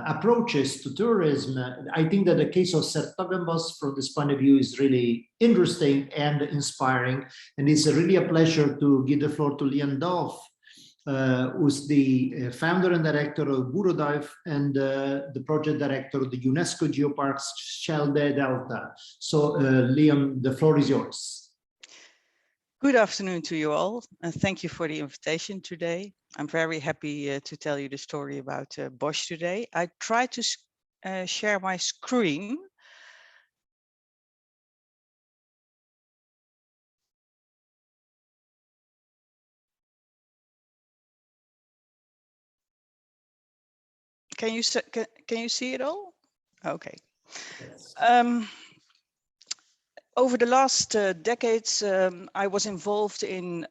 approaches to tourism, I think that the case of 's-Hertogenbosch from this point of view is really interesting and inspiring. And it's really a pleasure to give the floor to Lian Dolf, who's the founder and director of Bureauduif and the project director of the UNESCO Geoparks Schelde Delta. So Liam, the floor is yours. Good afternoon to you all, and thank you for the invitation today. I'm very happy to tell you the story about Bosch today. I try to share my screen. Can you see it all? Okay. Yes. Over the last decades, I was involved in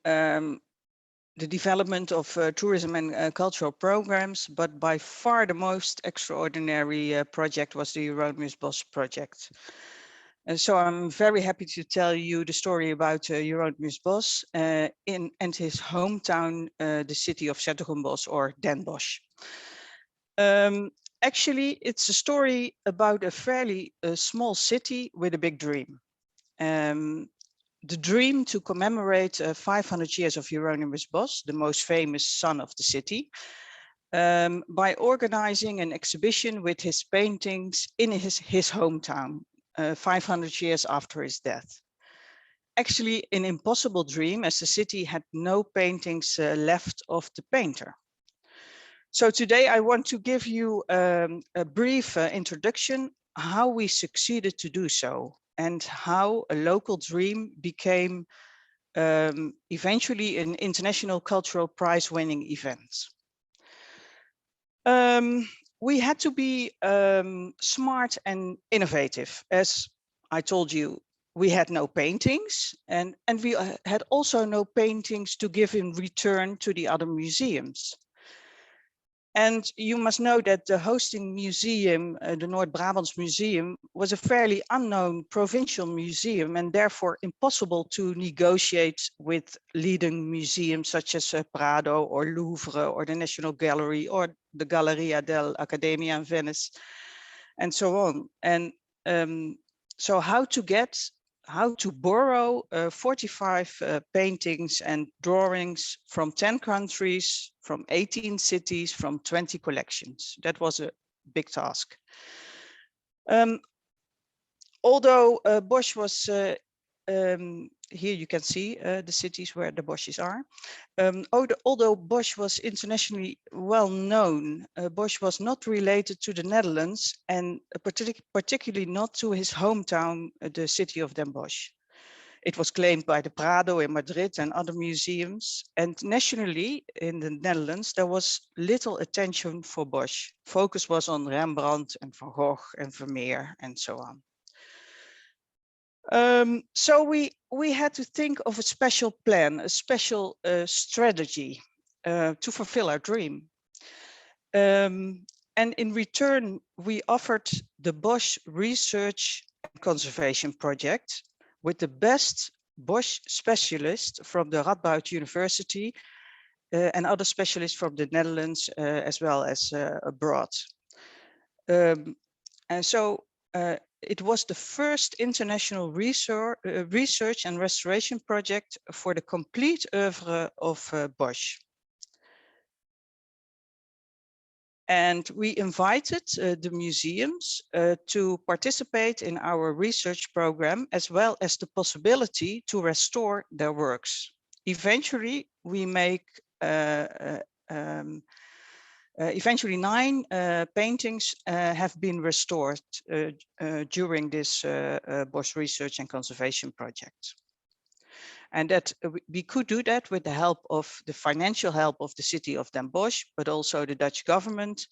the development of tourism and cultural programs, but by far the most extraordinary project was the Hieronymus Bosch project. And so I'm very happy to tell you the story about Hieronymus Bosch and his hometown, the city of 's-Hertogenbosch or Den Bosch. Actually, it's a story about a fairly small city with a big dream. The dream to commemorate 500 years of Hieronymus Bosch, the most famous son of the city, by organizing an exhibition with his paintings in his hometown, 500 years after his death. Actually, an impossible dream, as the city had no paintings left of the painter. So today I want to give you a brief introduction how we succeeded to do so, and how a local dream became eventually an international cultural prize-winning event. We had to be smart and innovative. As I told you, we had no paintings, and we had also no paintings to give in return to the other museums. And you must know that the hosting museum, the Noord-Brabants Museum, was a fairly unknown provincial museum and therefore impossible to negotiate with leading museums such as Prado or Louvre or the National Gallery or the Galleria dell'Accademia in Venice and so on. And so how to borrow 45 paintings and drawings from 10 countries, from 18 cities, from 20 collections. That was a big task. Although Bosch was, here you can see the cities where the Bosches are. Although Bosch was internationally well known, Bosch was not related to the Netherlands and particularly not to his hometown, the city of Den Bosch. It was claimed by the Prado in Madrid and other museums, and nationally in the Netherlands, there was little attention for Bosch. Focus was on Rembrandt and Van Gogh and Vermeer and so on. So we had to think of a special plan, a special strategy to fulfill our dream. And in return, we offered the Bosch Research and Conservation Project with the best Bosch specialists from the Radboud University and other specialists from the Netherlands as well as abroad. And so it was the first international research and restoration project for the complete oeuvre of Bosch. And we invited the museums to participate in our research program, as well as the possibility to restore their works. Eventually, we make eventually 9 paintings have been restored during this Bosch Research and Conservation Project. And that we could do that with the help of the financial help of the city of Den Bosch, but also the Dutch government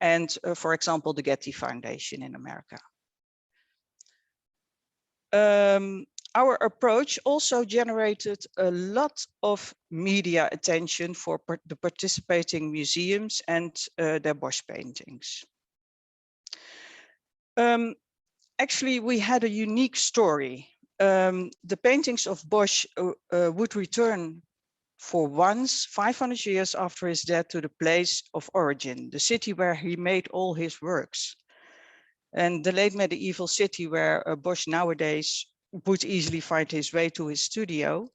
and, for example, the Getty Foundation in America. Our approach also generated a lot of media attention for the participating museums and their Bosch paintings. Actually, we had a unique story. The paintings of Bosch would return for once 500 years after his death to the place of origin, the city where he made all his works. And the late medieval city where Bosch nowadays would easily find his way to his studio,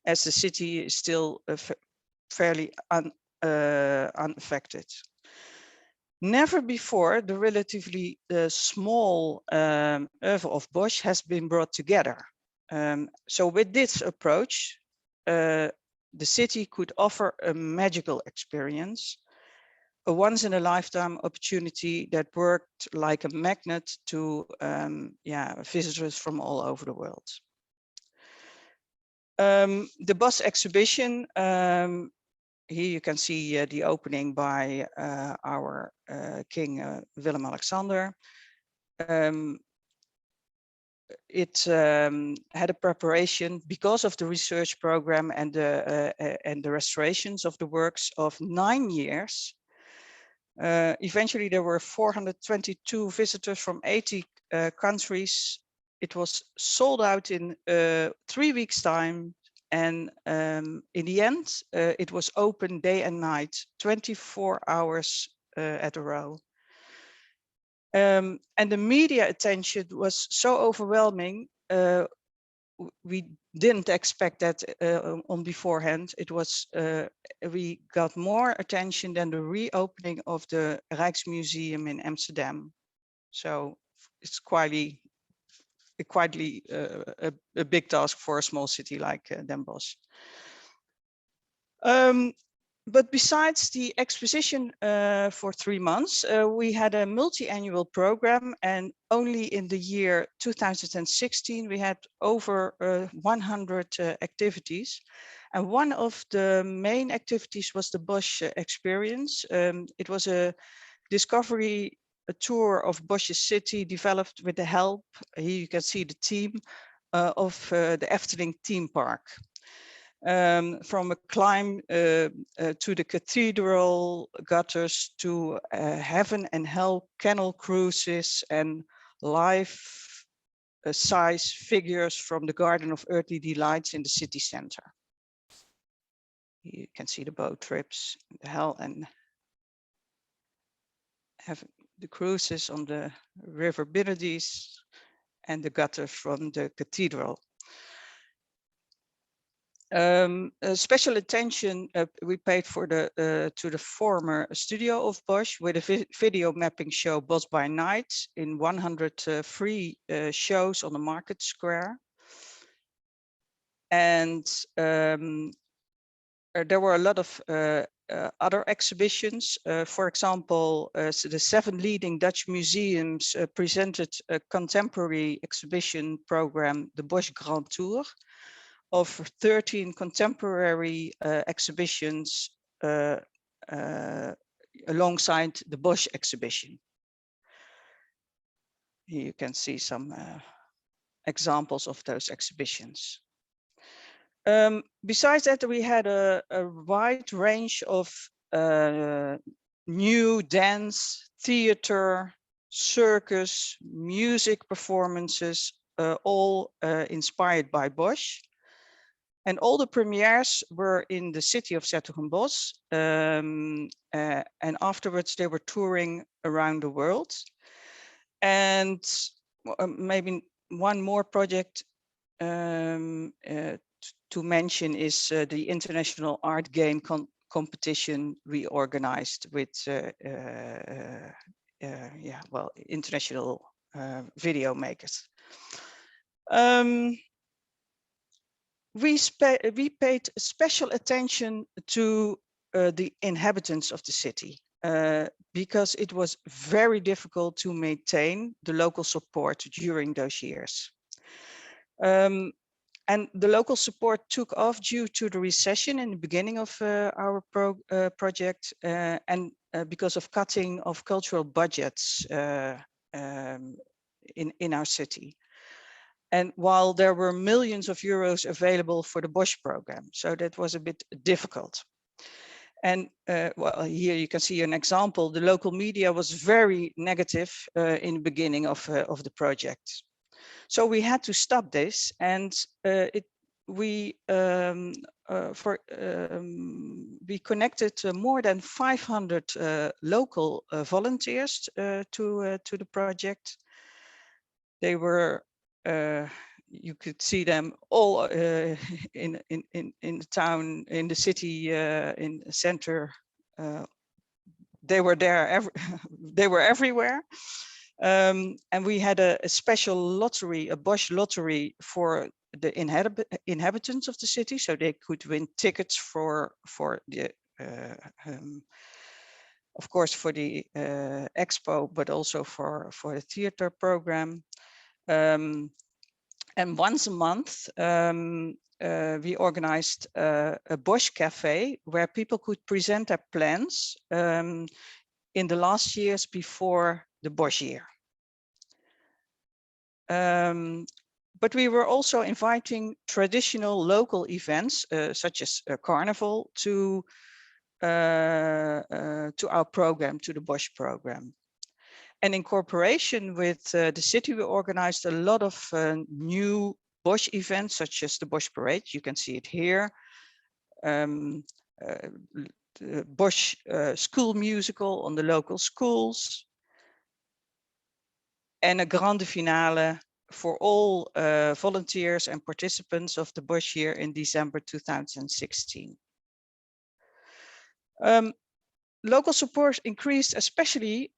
as the city is still fairly unaffected. Never before the relatively small oeuvre of Bosch has been brought together. So with this approach, the city could offer a magical experience, a once-in-a-lifetime opportunity that worked like a magnet to visitors from all over the world. The Bosch exhibition, here you can see the opening by our King Willem-Alexander. It had a preparation because of the research program and the restorations of the works of 9 years. Eventually, there were 422 visitors from 80 countries. It was sold out in 3 weeks' time. And in the end, it was open day and night, 24 hours at a row. And the media attention was so overwhelming. We didn't expect that on beforehand. It was, we got more attention than the reopening of the Rijksmuseum in Amsterdam. So it's quite a big task for a small city like Den Bosch. But besides the exposition for 3 months, we had a multi-annual program, and only in the year 2016 we had over 100 activities. And one of the main activities was the Bosch experience. It was a discovery, a tour of Bosch's city developed with the help, here you can see the team, of the Efteling theme park. From a climb to the cathedral gutters to heaven and hell canal cruises and life-size figures from the Garden of Earthly Delights in the city center. You can see the boat trips, the hell and heaven, the cruises on the River Benedis and the gutters from the cathedral. Special attention we paid for to the former studio of Bosch with a video mapping show Bosch by Night in 100 free shows on the market square. And there were a lot of other exhibitions. For example, so the 7 leading Dutch museums presented a contemporary exhibition program, the Bosch Grand Tour, of 13 contemporary exhibitions alongside the Bosch exhibition. Here you can see some examples of those exhibitions. Besides that, we had a wide range of new dance, theater, circus, music performances, all inspired by Bosch. And all the premieres were in the city of 's-Hertogenbosch. And afterwards they were touring around the world. And maybe one more project to mention is the International Art Game competition we organized with international video makers. We paid special attention to the inhabitants of the city because it was very difficult to maintain the local support during those years. And the local support took off due to the recession in the beginning of our project and because of cutting of cultural budgets in our city. And while there were millions of euros available for the Bosch program, so that was a bit difficult. And well, here you can see an example. The local media was very negative in the beginning of the project. So we had to stop this, and we connected more than 500 local volunteers to the project. They were you could see them all in the town, in the city, in the center. They were there. They were everywhere. And we had a special lottery, a Bosch lottery for the inhabitants of the city, so they could win tickets for the, of course, for the expo, but also for the theater program. And once a month, we organized a Bosch cafe where people could present their plans in the last years before the Bosch year. But we were also inviting traditional local events, such as a carnival, to our program, to the Bosch program. And in cooperation with the city, we organized a lot of new Bosch events, such as the Bosch Parade. You can see it here. The Bosch school musical on the local schools. And a grande finale for all volunteers and participants of the Bosch year in December 2016. Local support increased especially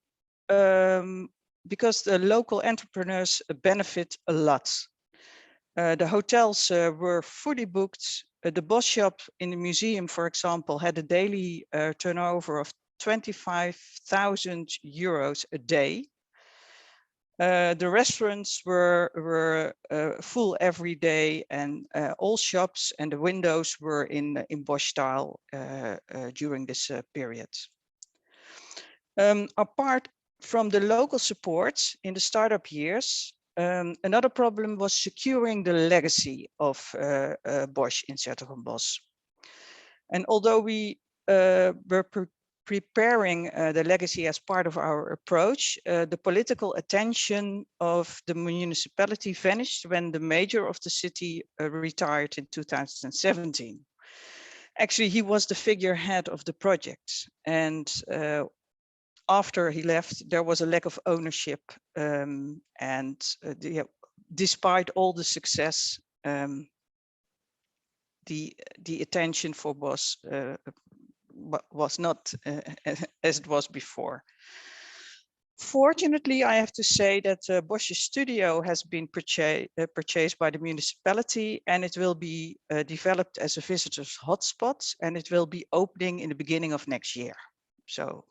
because the local entrepreneurs benefit a lot. The hotels were fully booked. The Bosch shop in the museum, for example, had a daily turnover of 25,000 euros a day. The restaurants were full every day, and all shops and the windows were in Bosch style during this period. Apart from the local support in the startup years, another problem was securing the legacy of Bosch in 's-Hertogenbosch. And although we were preparing the legacy as part of our approach, the political attention of the municipality vanished when the mayor of the city retired in 2017. Actually, he was the figurehead of the project, and after he left, there was a lack of ownership, and despite all the success, the attention for Bosch was not as it was before. Fortunately, I have to say that Bosch's studio has been purchased by the municipality, and it will be developed as a visitors hotspot, and it will be opening in the beginning of next year. So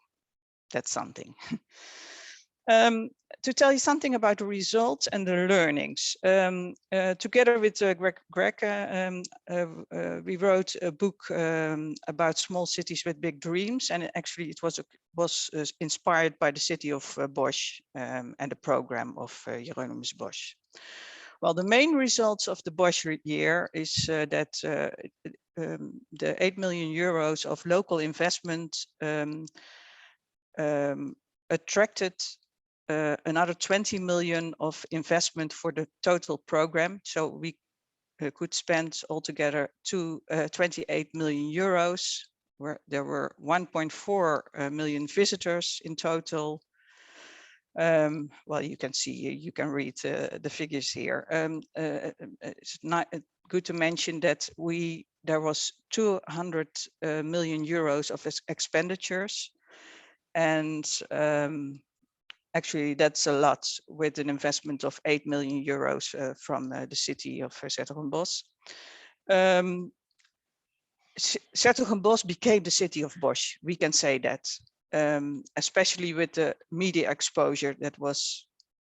that's something. To tell you something about the results and the learnings. Together with Greg, we wrote a book about small cities with big dreams, and actually it was inspired by the city of Bosch and the program of Hieronymus Bosch. Well, the main results of the Bosch year is that the 8 million euros of local investment attracted another 20 million of investment for the total program. So we could spend altogether 28 million euros, where there were 1.4 million visitors in total. Well, you can see, you can read the figures here. It's not good to mention that there was 200 million euros of expenditures, and actually that's a lot, with an investment of 8 million euros from the city of 's-Hertogenbosch. 's-Hertogenbosch became the city of Bosch, we can say that. Especially with the media exposure that was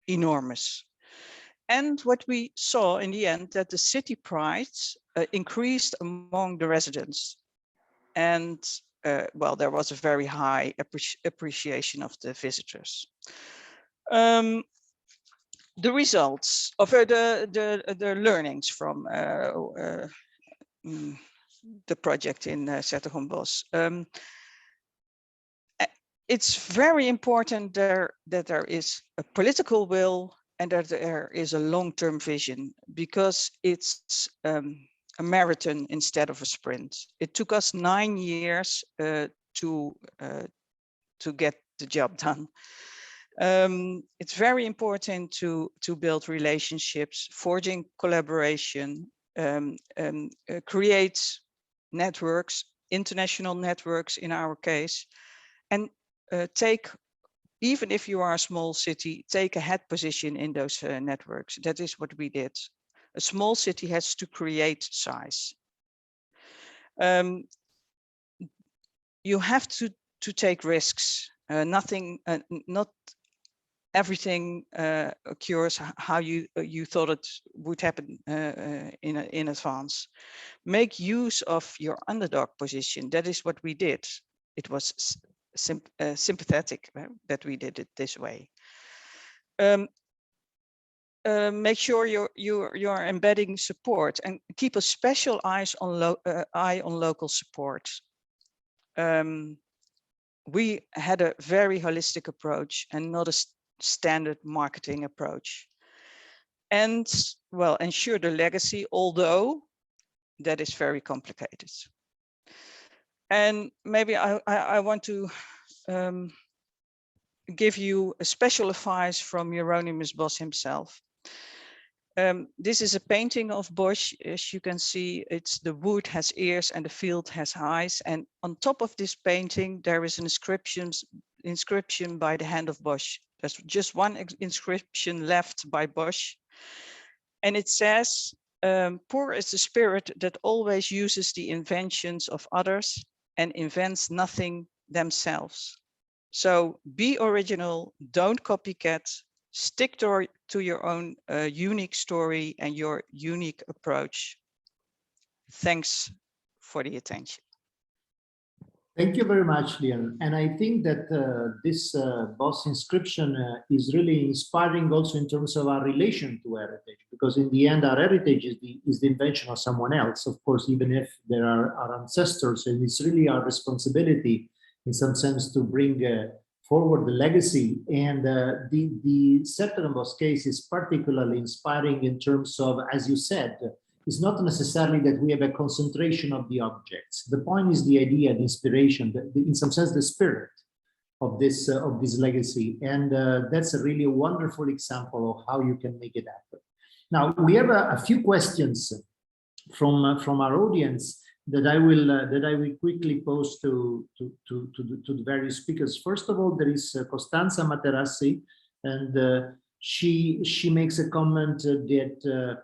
enormous. And what we saw in the end, that the city pride increased among the residents. And well, there was a very high appreciation of the visitors. The results of the learnings from the project in 's-Hertogenbosch. It's very important that there is a political will and that there is a long-term vision, because it's a marathon instead of a sprint. It took us 9 years to get the job done. It's very important to build relationships, forging collaboration, create networks, international networks in our case, and even if you are a small city, take a head position in those networks. That is what we did. A small city has to create size. You have to take risks. Not everything occurs how you thought it would happen in advance. Make use of your underdog position. That is what we did. It was sympathetic that we did it this way. Make sure you're embedding support, and keep a special eye on local support. We had a very holistic approach and not a standard marketing approach. And well, ensure the legacy, although that is very complicated. And maybe I want to give you a special advice from Hieronymus Bosch himself. This is a painting of Bosch. As you can see, the wood has ears and the field has eyes. And on top of this painting, there is an inscription by the hand of Bosch. There's just one inscription left by Bosch. And it says, poor is the spirit that always uses the inventions of others and invents nothing themselves. So be original, don't copycat, stick to your own unique story and your unique approach. Thanks for the attention. Thank you very much, Leon. And I think that this Bosch inscription is really inspiring also in terms of our relation to heritage, because in the end, our heritage is the invention of someone else, of course, even if there are our ancestors, and it's really our responsibility in some sense to bring forward the legacy. And the 's-Hertogenbosch case is particularly inspiring in terms of, as you said, it's not necessarily that we have a concentration of the objects. The point is the idea, the inspiration, in some sense, the spirit of this legacy. And that's a really wonderful example of how you can make it happen. Now, we have a few questions from our audience that I will quickly pose to the various speakers. First of all, there is Costanza Materassi, and she makes a comment that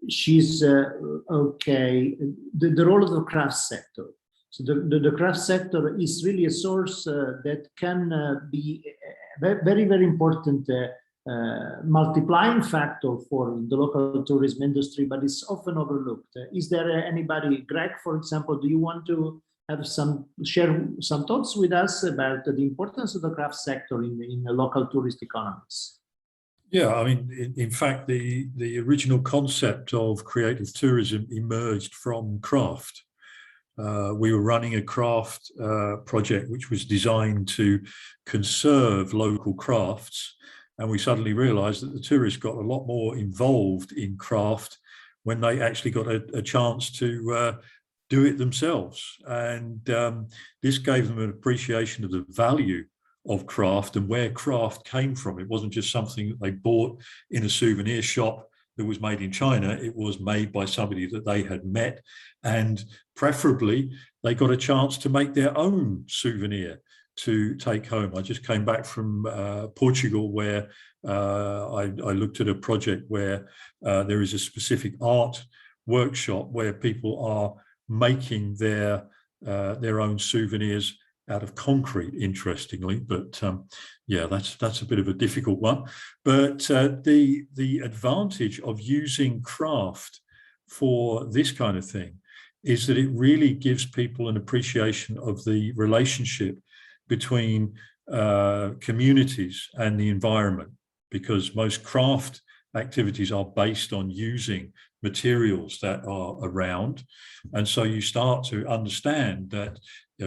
she's okay. The role of the craft sector. So the craft sector is really a source that can be very, very important multiplying factor for the local tourism industry, but it's often overlooked. Is there anybody, Greg, for example, do you want to have share some thoughts with us about the importance of the craft sector in the local tourist economies? Yeah, I mean, in fact, the original concept of creative tourism emerged from craft. we were running a craft project which was designed to conserve local crafts. And we suddenly realized that the tourists got a lot more involved in craft when they actually got a chance to do it themselves. And this gave them an appreciation of the value of craft and where craft came from. It wasn't just something that they bought in a souvenir shop that was made in China. It was made by somebody that they had met, and preferably they got a chance to make their own souvenir to take home. I just came back from Portugal, where I looked at a project where there is a specific art workshop where people are making their own souvenirs out of concrete, interestingly. But yeah, that's a bit of a difficult one. But the advantage of using craft for this kind of thing is that it really gives people an appreciation of the relationship between communities and the environment, because most craft activities are based on using materials that are around. And so you start to understand that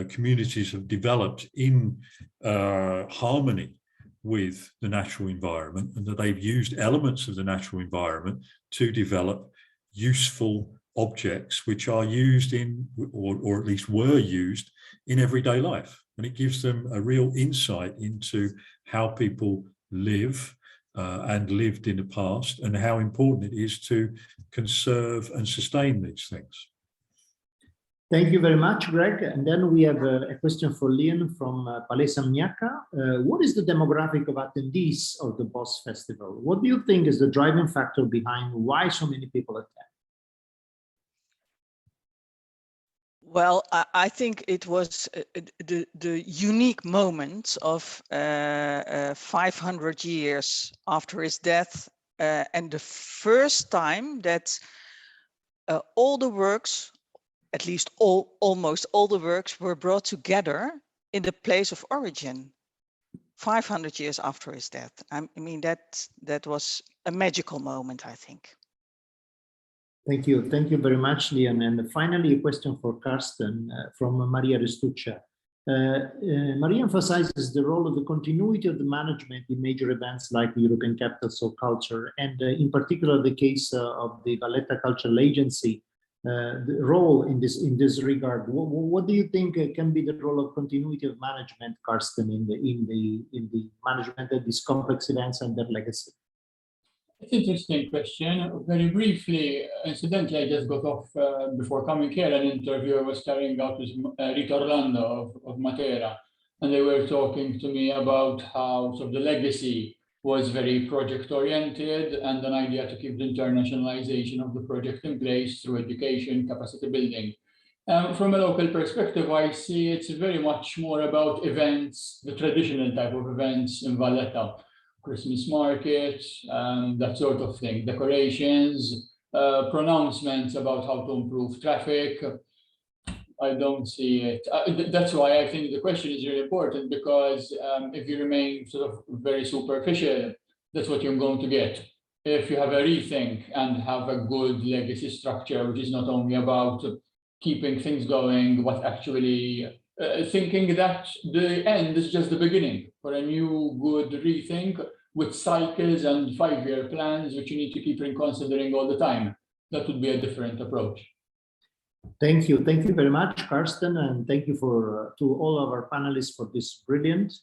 communities have developed in harmony with the natural environment, and that they've used elements of the natural environment to develop useful objects which are used in, or at least were used in everyday life. And it gives them a real insight into how people live and lived in the past, and how important it is to conserve and sustain these things. Thank you very much, Greg. And then we have a question for Leon from Palesa Mnyaka. What is the demographic of attendees of the Bosch Festival? What do you think is the driving factor behind why so many people attend? Well, I think it was the unique moment of 500 years after his death, and the first time that all the works, at least almost all the works, were brought together in the place of origin. 500 years after his death. I mean, that was a magical moment, I think. Thank you very much, Leon. And finally, a question for Karsten from Maria Restuccia. Maria emphasizes the role of the continuity of the management in major events like the European Capitals of Culture, and in particular the case of the Valletta Cultural Agency. The role in this regard. What do you think can be the role of continuity of management, Karsten, in the management of these complex events and their legacy? It's an interesting question. Very briefly, incidentally, I just got off before coming here, an interview I was carrying out with Rita Orlando of Matera, and they were talking to me about how sort of the legacy was very project-oriented, and an idea to keep the internationalization of the project in place through education, capacity building. From a local perspective, I see it's very much more about events, the traditional type of events in Valletta. Christmas market, that sort of thing, decorations, pronouncements about how to improve traffic. I don't see it. That's why I think the question is really important, because if you remain sort of very superficial, that's what you're going to get. If you have a rethink and have a good legacy structure, which is not only about keeping things going, but actually thinking that the end is just the beginning for a new good rethink with cycles and 5-year plans, which you need to keep considering all the time. That would be a different approach. Thank you very much, Karsten, and thank you to all of our panelists for this brilliant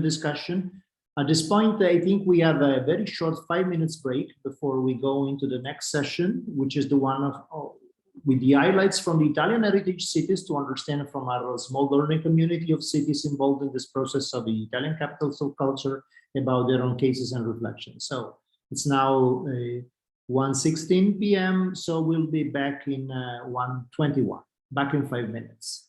discussion. At this point, I think we have a very short 5 minutes break before we go into the next session, which is the one with the highlights from the Italian heritage cities, to understand from our small learning community of cities involved in this process of the Italian Capitals of Culture about their own cases and reflections. So it's now 1:16 p.m. So we'll be back in 1:21, back in 5 minutes.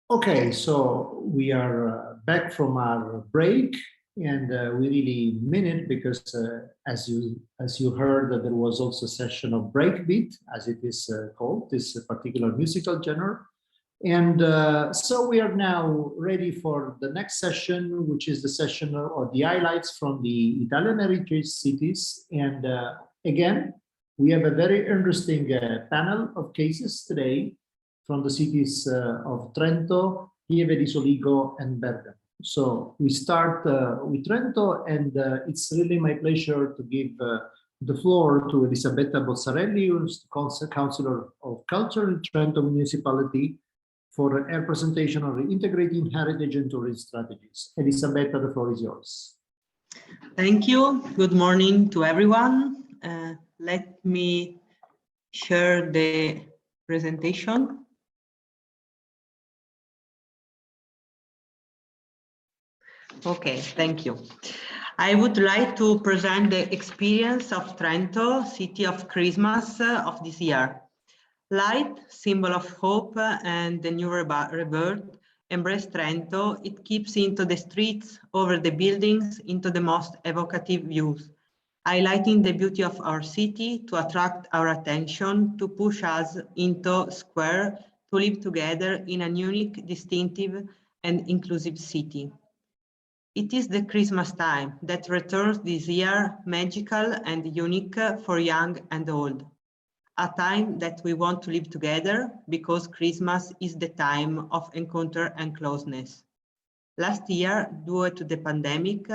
Okay, so we are back from our break, and we really mean it because, as you heard, that there was also a session of breakbeat, as it is called, this particular musical genre. And so we are now ready for the next session, which is the session of the highlights from the Italian heritage cities. And again, we have a very interesting panel of cases today from the cities of Trento, Pieve di Soligo, and Bergamo. So we start with Trento, and it's really my pleasure to give the floor to Elisabetta Bozzarelli, who's the Councillor of Culture in Trento Municipality, for a presentation on integrating heritage and tourism strategies. Elisabetta, the floor is yours. Thank you. Good morning to everyone. Let me share the presentation. Okay, thank you. I would like to present the experience of Trento, City of Christmas of this year. Light, symbol of hope and the new rebirth, embrace Trento. It keeps into the streets, over the buildings, into the most evocative views, highlighting the beauty of our city to attract our attention, to push us into square, to live together in a unique, distinctive and inclusive city. It is the Christmas time that returns this year, magical and unique for young and old. A time that we want to live together because Christmas is the time of encounter and closeness. Last year, due to the pandemic,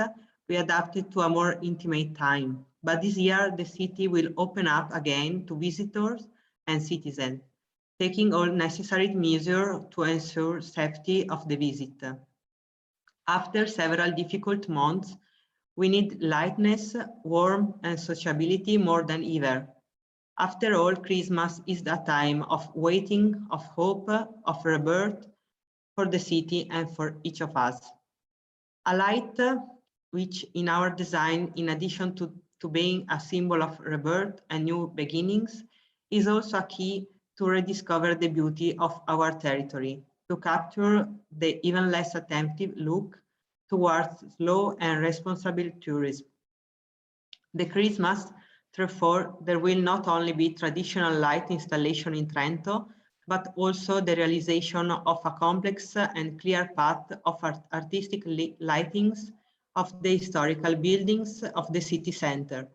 we adapted to a more intimate time, but this year the city will open up again to visitors and citizens, taking all necessary measures to ensure safety of the visit. After several difficult months, we need lightness, warmth, and sociability more than ever. After all, Christmas is the time of waiting, of hope, of rebirth for the city and for each of us. A light which in our design, in addition to being a symbol of rebirth and new beginnings, is also a key to rediscover the beauty of our territory, to capture the even less attentive look towards slow and responsible tourism. The Christmas, therefore, there will not only be traditional light installation in Trento, but also the realization of a complex and clear path of artistic lightings of the historical buildings of the city center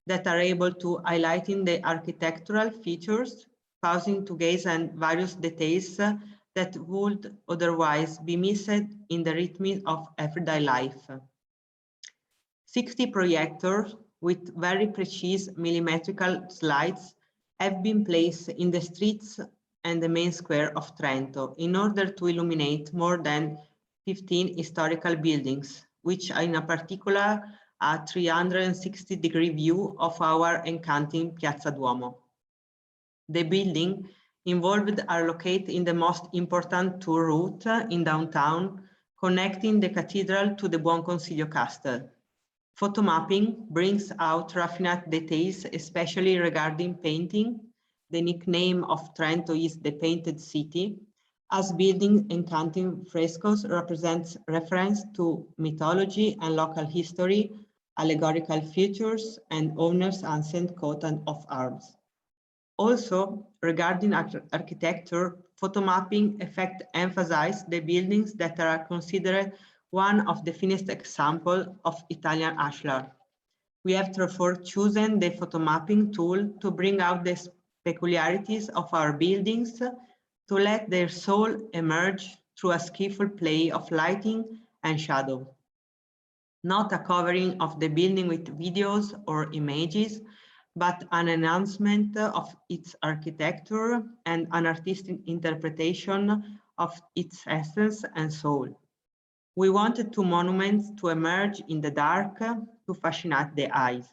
that are able to highlight in the architectural features, pausing to gaze on various details that would otherwise be missed in the rhythm of everyday life. 60 projectors with very precise millimetrical slides have been placed in the streets and the main square of Trento in order to illuminate more than 15 historical buildings, which are in a particular a 360-degree view of our enchanting Piazza Duomo. The buildings involved are located in the most important tour route in downtown, connecting the cathedral to the Buon Consiglio Castle. Photomapping brings out raffinate details, especially regarding painting. The nickname of Trento is the Painted City, as building enchanting frescoes represents reference to mythology and local history, allegorical features, and owner's ancient coat of arms. Also, regarding architecture, photomapping effect emphasizes the buildings that are considered one of the finest examples of Italian ashlar. We have therefore chosen the photomapping tool to bring out the peculiarities of our buildings, to let their soul emerge through a skillful play of lighting and shadow. Not a covering of the building with videos or images, but an enhancement of its architecture and an artistic interpretation of its essence and soul. We wanted two monuments to emerge in the dark to fascinate the eyes.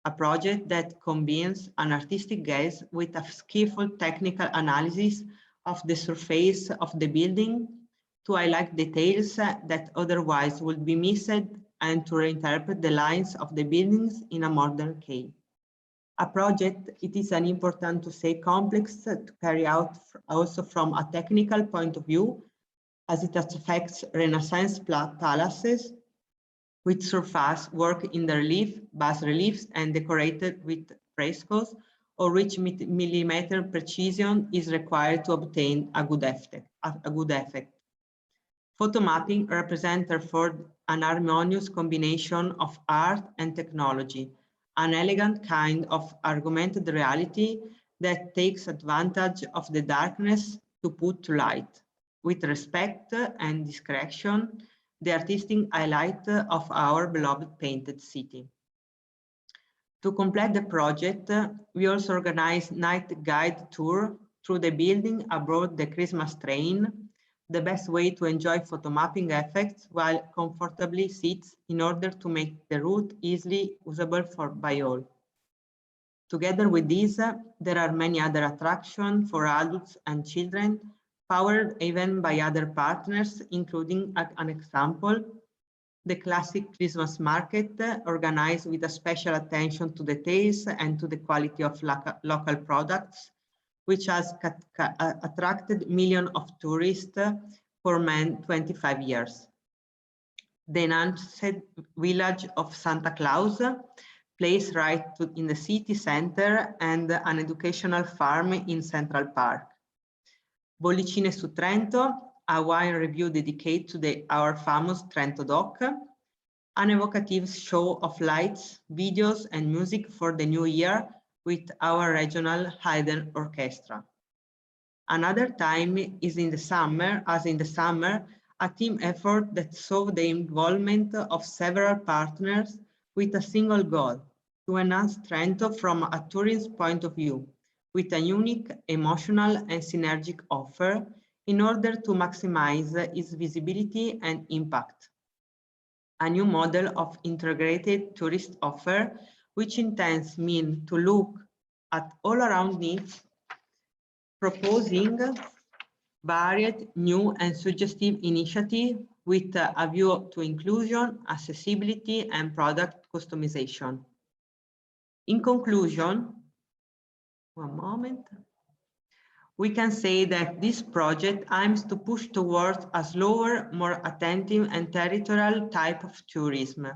A project that combines an artistic gaze with a skillful technical analysis of the surface of the building to highlight details that otherwise would be missed and to reinterpret the lines of the buildings in a modern key. A project, it is an important to say, complex to carry out also from a technical point of view, as it affects Renaissance palaces with surface work in the relief, bas reliefs, and decorated with frescoes, or which millimeter precision is required to obtain a good effect. Photo mapping represents therefore an harmonious combination of art and technology, an elegant kind of augmented reality that takes advantage of the darkness to put to light, with respect and discretion, the artistic highlight of our beloved painted city. To complete the project, we also organized night guide tour through the building aboard the Christmas train, the best way to enjoy photo mapping effects while comfortably sits in order to make the route easily usable by all. Together with these, there are many other attractions for adults and children, powered even by other partners, including an example, the classic Christmas market organized with a special attention to details and to the quality of local products, which has attracted millions of tourists for 25 years. The enhanced village of Santa Claus, placed right in the city center, and an educational farm in Central Park. Bollicine su Trento, a wine review dedicated to our famous Trento Doc, an evocative show of lights, videos, and music for the new year with our regional Haydn Orchestra. Another time is in the summer, a team effort that saw the involvement of several partners with a single goal, to enhance Trento from a tourist point of view, with a unique, emotional, and synergic offer in order to maximize its visibility and impact. A new model of integrated tourist offer, which intends to look at all-around needs, proposing varied, new, and suggestive initiatives with a view to inclusion, accessibility, and product customization. In conclusion, one moment, we can say that this project aims to push towards a slower, more attentive and territorial type of tourism,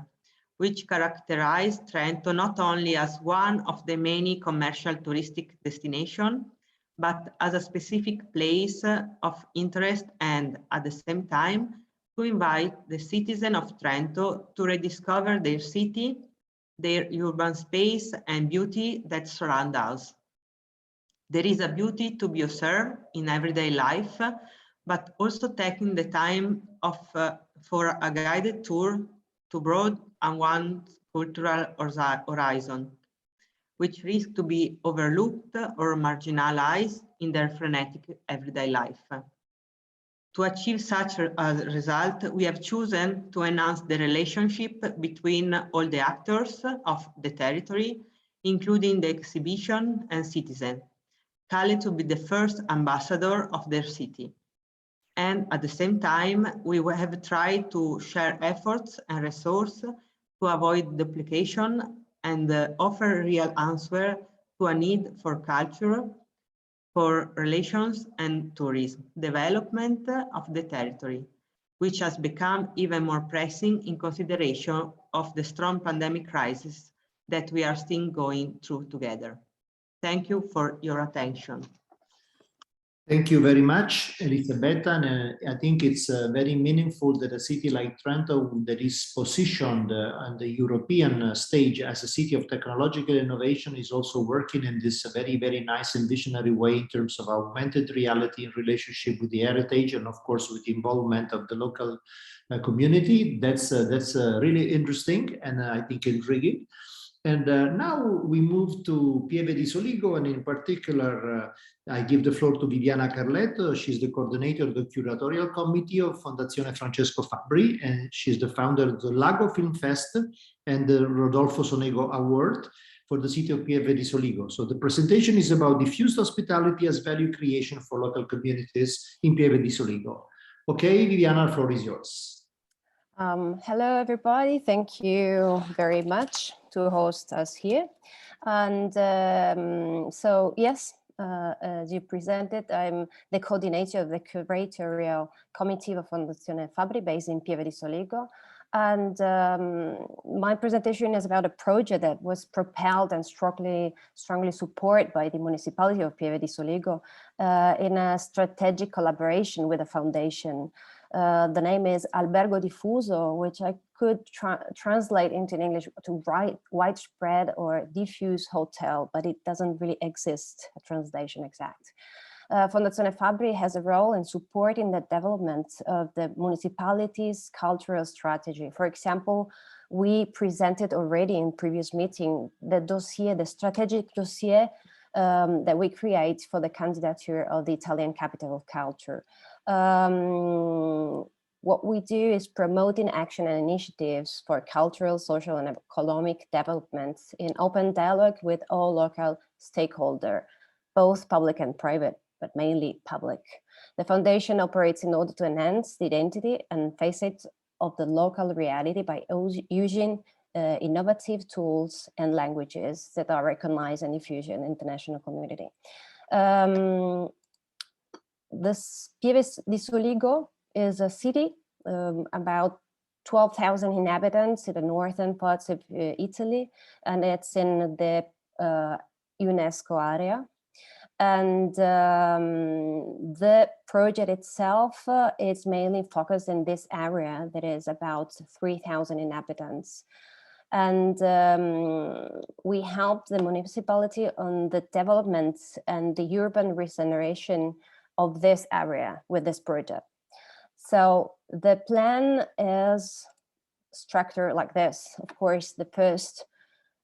which characterizes Trento not only as one of the many commercial touristic destinations, but as a specific place of interest, and at the same time, to invite the citizens of Trento to rediscover their city, their urban space and beauty that surround us. There is a beauty to be observed in everyday life, but also taking the time for a guided tour to broaden one's cultural horizon, which risk to be overlooked or marginalized in their frenetic everyday life. To achieve such a result, we have chosen to enhance the relationship between all the actors of the territory, including the exhibition and citizens, called to be the first ambassador of their city. And at the same time, we have tried to share efforts and resources to avoid duplication and offer real answer to a need for culture, for relations and tourism development of the territory, which has become even more pressing in consideration of the strong pandemic crisis that we are still going through together. Thank you for your attention. Thank you very much, Elisabetta. And I think it's very meaningful that a city like Trento, that is positioned on the European stage as a city of technological innovation, is also working in this very, very nice and visionary way in terms of augmented reality in relationship with the heritage and, of course, with the involvement of the local community. That's really interesting and I think intriguing. And now we move to Pieve di Soligo, and in particular, I give the floor to Viviana Carletto. She's the coordinator of the curatorial committee of Fondazione Francesco Fabbri, and she's the founder of the Lago Film Fest and the Rodolfo Sonego Award for the city of Pieve di Soligo. So the presentation is about diffused hospitality as value creation for local communities in Pieve di Soligo. Okay, Viviana, the floor is yours. Hello, everybody. Thank you very much to host us here. And so, yes, as you presented, I'm the coordinator of the curatorial committee of Fondazione Fabri based in Pieve di Soligo. And my presentation is about a project that was propelled and strongly supported by the municipality of Pieve di Soligo in a strategic collaboration with the foundation. The name is Albergo Diffuso, which I could translate into English to widespread or diffuse hotel, but it doesn't really exist, a translation exact. Fondazione Fabri has a role in supporting the development of the municipality's cultural strategy. For example, we presented already in previous meeting the dossier, the strategic dossier that we create for the candidature of the Italian Capital of Culture. What we do is promoting action and initiatives for cultural, social, and economic development in open dialogue with all local stakeholders, both public and private, but mainly public. The foundation operates in order to enhance the identity and facet of the local reality by using innovative tools and languages that are recognized and diffused in the international community. This Pieve di Soligo is a city about 12,000 inhabitants in the northern parts of Italy, and it's in the UNESCO area. And the project itself is mainly focused in this area that is about 3,000 inhabitants. And we helped the municipality on the development and the urban regeneration of this area with this project. So the plan is structured like this. Of course, the first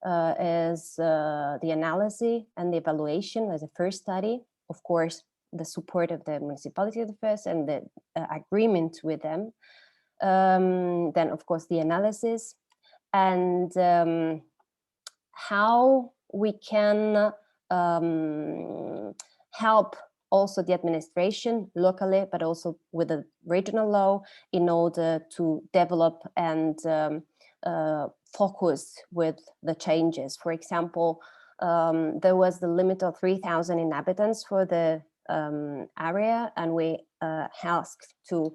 is the analysis and the evaluation as a first study. Of course, the support of the municipality at the first and the agreement with them. Then, of course, the analysis and how we can help also the administration locally, but also with the regional law in order to develop and focus with the changes. For example, there was the limit of 3,000 inhabitants for the area, and we asked to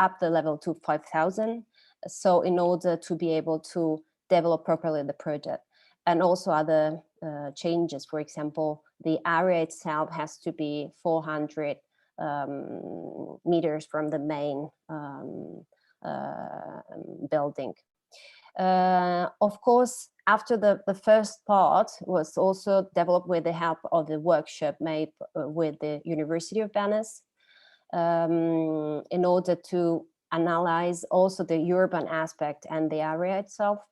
up the level to 5,000. So in order to be able to develop properly the project. And also other changes. For example, the area itself has to be 400 meters from the main building. Of course, after the first part was also developed with the help of the workshop made with the University of Venice in order to analyze also the urban aspect and the area itself.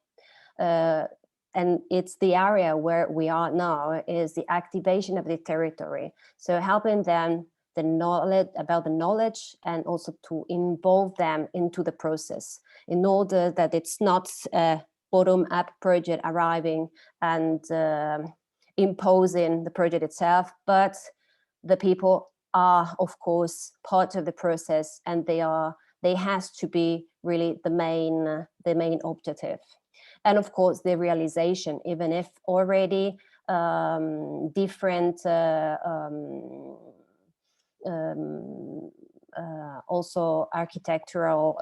And it's the area where we are now is the activation of the territory. So helping them the knowledge about the knowledge and also to involve them into the process in order that it's not a bottom-up project arriving and imposing the project itself, but the people are of course part of the process, and they has to be really the main objective. And of course, the realization, even if already different also architectural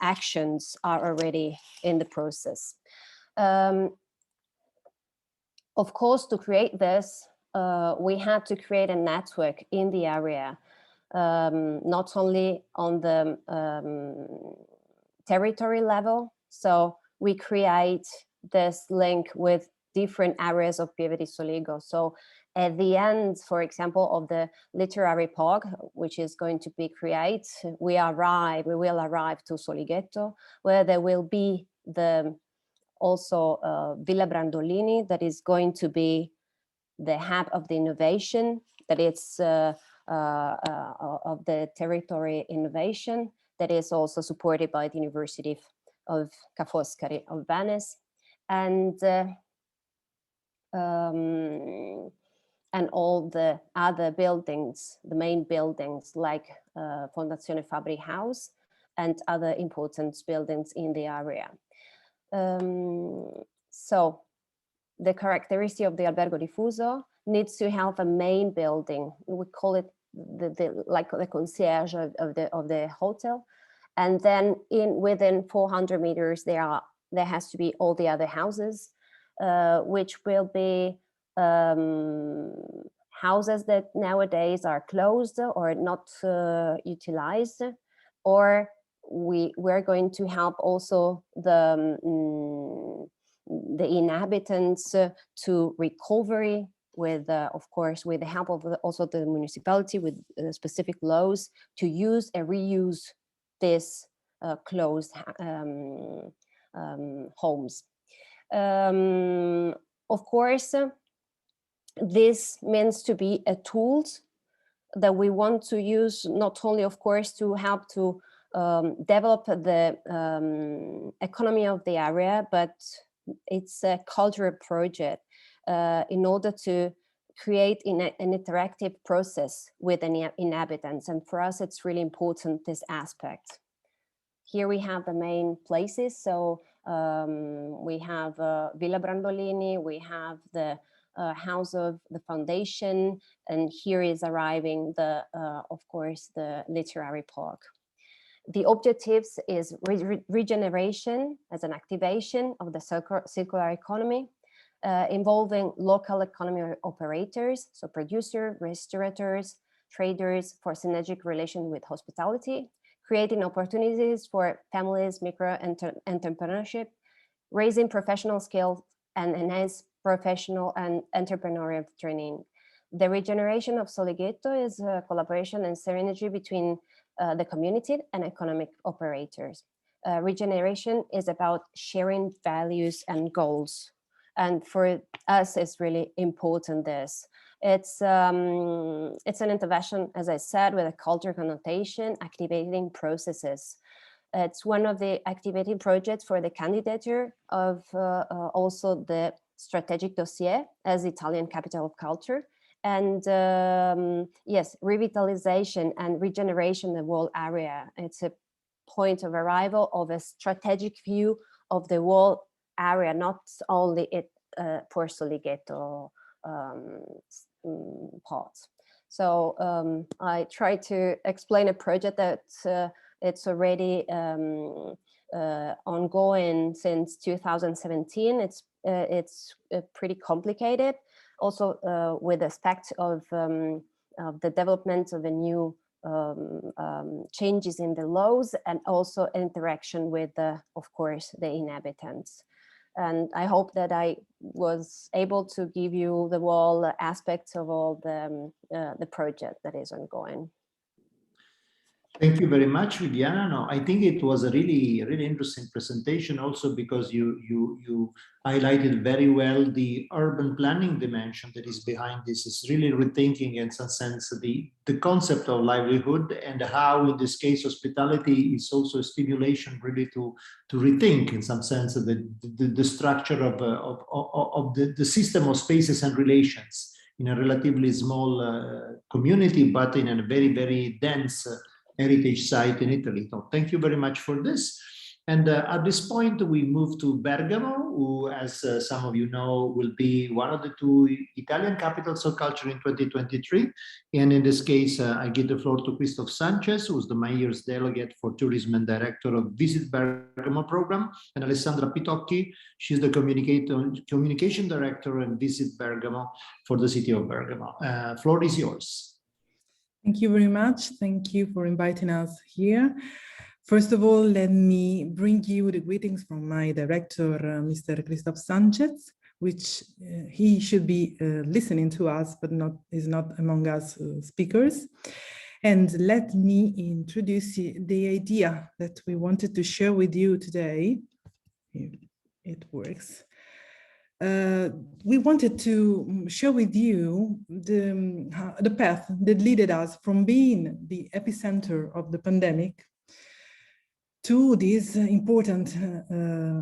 actions are already in the process. Of course, to create this, we had to create a network in the area, not only on the territory level. So we create this link with different areas of Pieve di Soligo. So at the end, for example, of the literary park, which is going to be created, we will arrive to Solighetto, where there will be the also Villa Brandolini, that is going to be the hub of the innovation, that it's of the territory innovation, that is also supported by the University of Ca' Foscari of Venice, and all the other buildings, the main buildings like Fondazione Fabri House and other important buildings in the area. So the characteristic of the albergo diffuso needs to have a main building. We call it like the concierge of the hotel. And then within 400 meters, there has to be all the other houses, which will be houses that nowadays are closed or not utilized, or we're going to help also the inhabitants to recovery with, of course, with the help of also the municipality with specific laws to use and reuse this closed homes. Of course, this means to be a tool that we want to use not only, of course, to help to develop the economy of the area, but it's a cultural project in order to create an interactive process with the inhabitants. And for us, it's really important, this aspect. Here we have the main places. So we have Villa Brandolini, we have the house of the foundation, and here is arriving the, of course, the literary park. The objectives is regeneration as an activation of the circular economy, involving local economy operators, so producer, restaurateurs, traders for synergic relation with hospitality, creating opportunities for families, micro-entrepreneurship, raising professional skills and enhance professional and entrepreneurial training. The regeneration of Solighetto is a collaboration and synergy between the community and economic operators. Regeneration is about sharing values and goals. And for us, it's really important this. It's an intervention, as I said, with a cultural connotation, activating processes. It's one of the activating projects for the candidature of also the strategic dossier as Italian capital of culture. And yes, revitalization and regeneration of the whole area. It's a point of arrival of a strategic view of the whole area, not only for Solighetto parts. So I try to explain a project that it's already ongoing since 2017. It's pretty complicated, also with aspect of the development of the new changes in the laws, and also interaction with, of course, the inhabitants. And I hope that I was able to give you the whole aspects of all the project that is ongoing. Thank you very much, Viviana. No, I think it was a really interesting presentation also because you highlighted very well the urban planning dimension that is behind this. It's really rethinking in some sense the concept of livelihood, and how in this case hospitality is also a stimulation really to rethink in some sense the structure of the system of spaces and relations in a relatively small community, but in a very dense heritage site in Italy. So thank you very much for this. And at this point, we move to Bergamo, who, as some of you know, will be one of the two Italian capitals of culture in 2023. And in this case, I give the floor to Christoph Sanchez, who's the mayor's delegate for tourism and director of Visit Bergamo program, and Alessandra Pitocchi, she's the communication director and Visit Bergamo for the city of Bergamo. Floor is yours. Thank you very much. Thank you for inviting us here. First of all, let me bring you the greetings from my director, Mr. Christoph Sanchez, which he should be listening to us, but is not among us speakers. And let me introduce the idea that we wanted to share with you today. If it works. We wanted to share with you the path that led us from being the epicenter of the pandemic to this important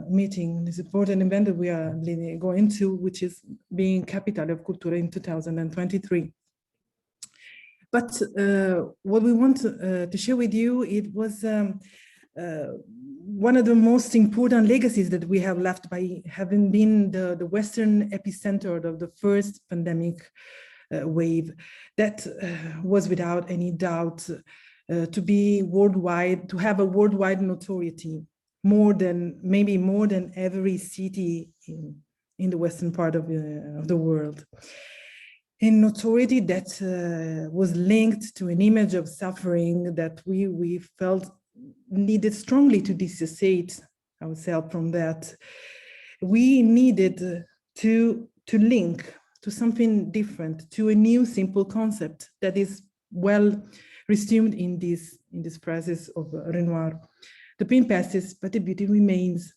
meeting, this important event that we are going to, which is being Capital of Culture in 2023. But what we want to share with you, it was one of the most important legacies that we have left by having been the Western epicenter of the first pandemic wave that was without any doubt to be worldwide, to have a worldwide notoriety, maybe more than every city in the Western part of the world. A notoriety that was linked to an image of suffering that we felt needed strongly to dissociate ourselves from that. We needed to link to something different, to a new simple concept that is well resumed in this process of Renoir. The pain passes, but the beauty remains.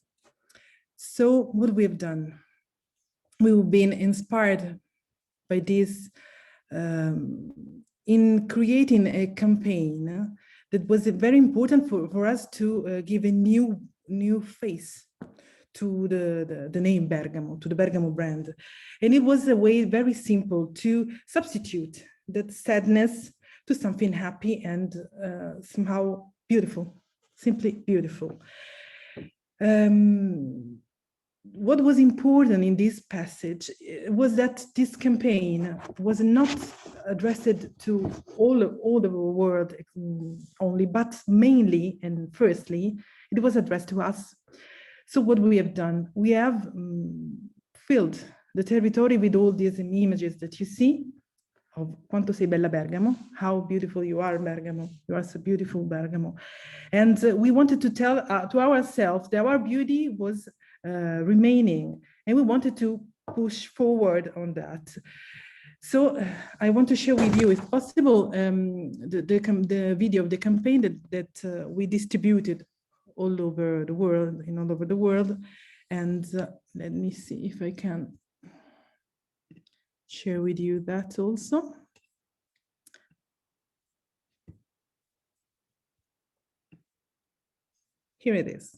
So what we have done, we've been inspired by this in creating a campaign that was very important for us to give a new face to the name Bergamo, to the Bergamo brand. And it was a way very simple to substitute that sadness to something happy and somehow beautiful, simply beautiful. What was important in this passage was that this campaign was not addressed to all the world only, but mainly and firstly, it was addressed to us. So what we have done, we have filled the territory with all these images that you see of quanto sei bella Bergamo, how beautiful you are Bergamo, you are so beautiful Bergamo. And we wanted to tell to ourselves that our beauty was remaining, and we wanted to push forward on that. So I want to share with you, if possible, the video of the campaign that we distributed all over the world, and let me see if I can share with you that also. Here it is.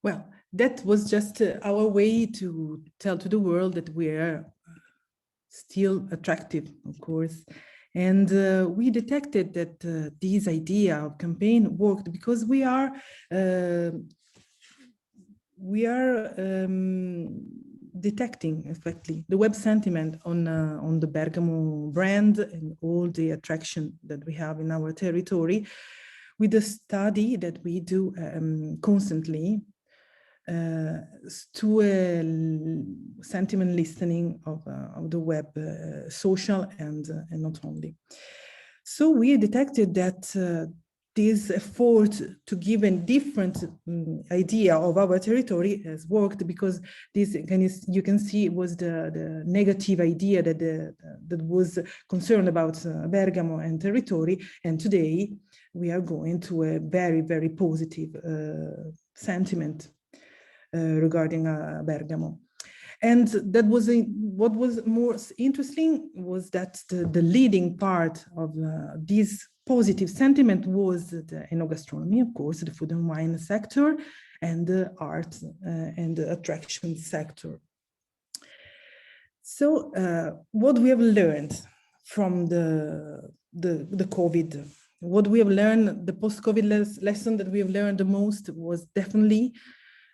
Well, that was just our way to tell to the world that we are still attractive, of course. And we detected that this idea of campaign worked because we are detecting effectively the web sentiment on the Bergamo brand and all the attraction that we have in our territory with a study that we do constantly to a sentiment listening of the web, social and not only. So we detected that this effort to give a different idea of our territory has worked, because this, you can see, was the negative idea that was concerned about Bergamo and territory, and today we are going to a very, very positive sentiment regarding Bergamo. And that was what was most interesting was that the leading part of this positive sentiment was the enogastronomy, of course, the food and wine sector, and the art and the attraction sector. So what we have learned from the COVID, what we have learned, the post-COVID lesson that we have learned the most was definitely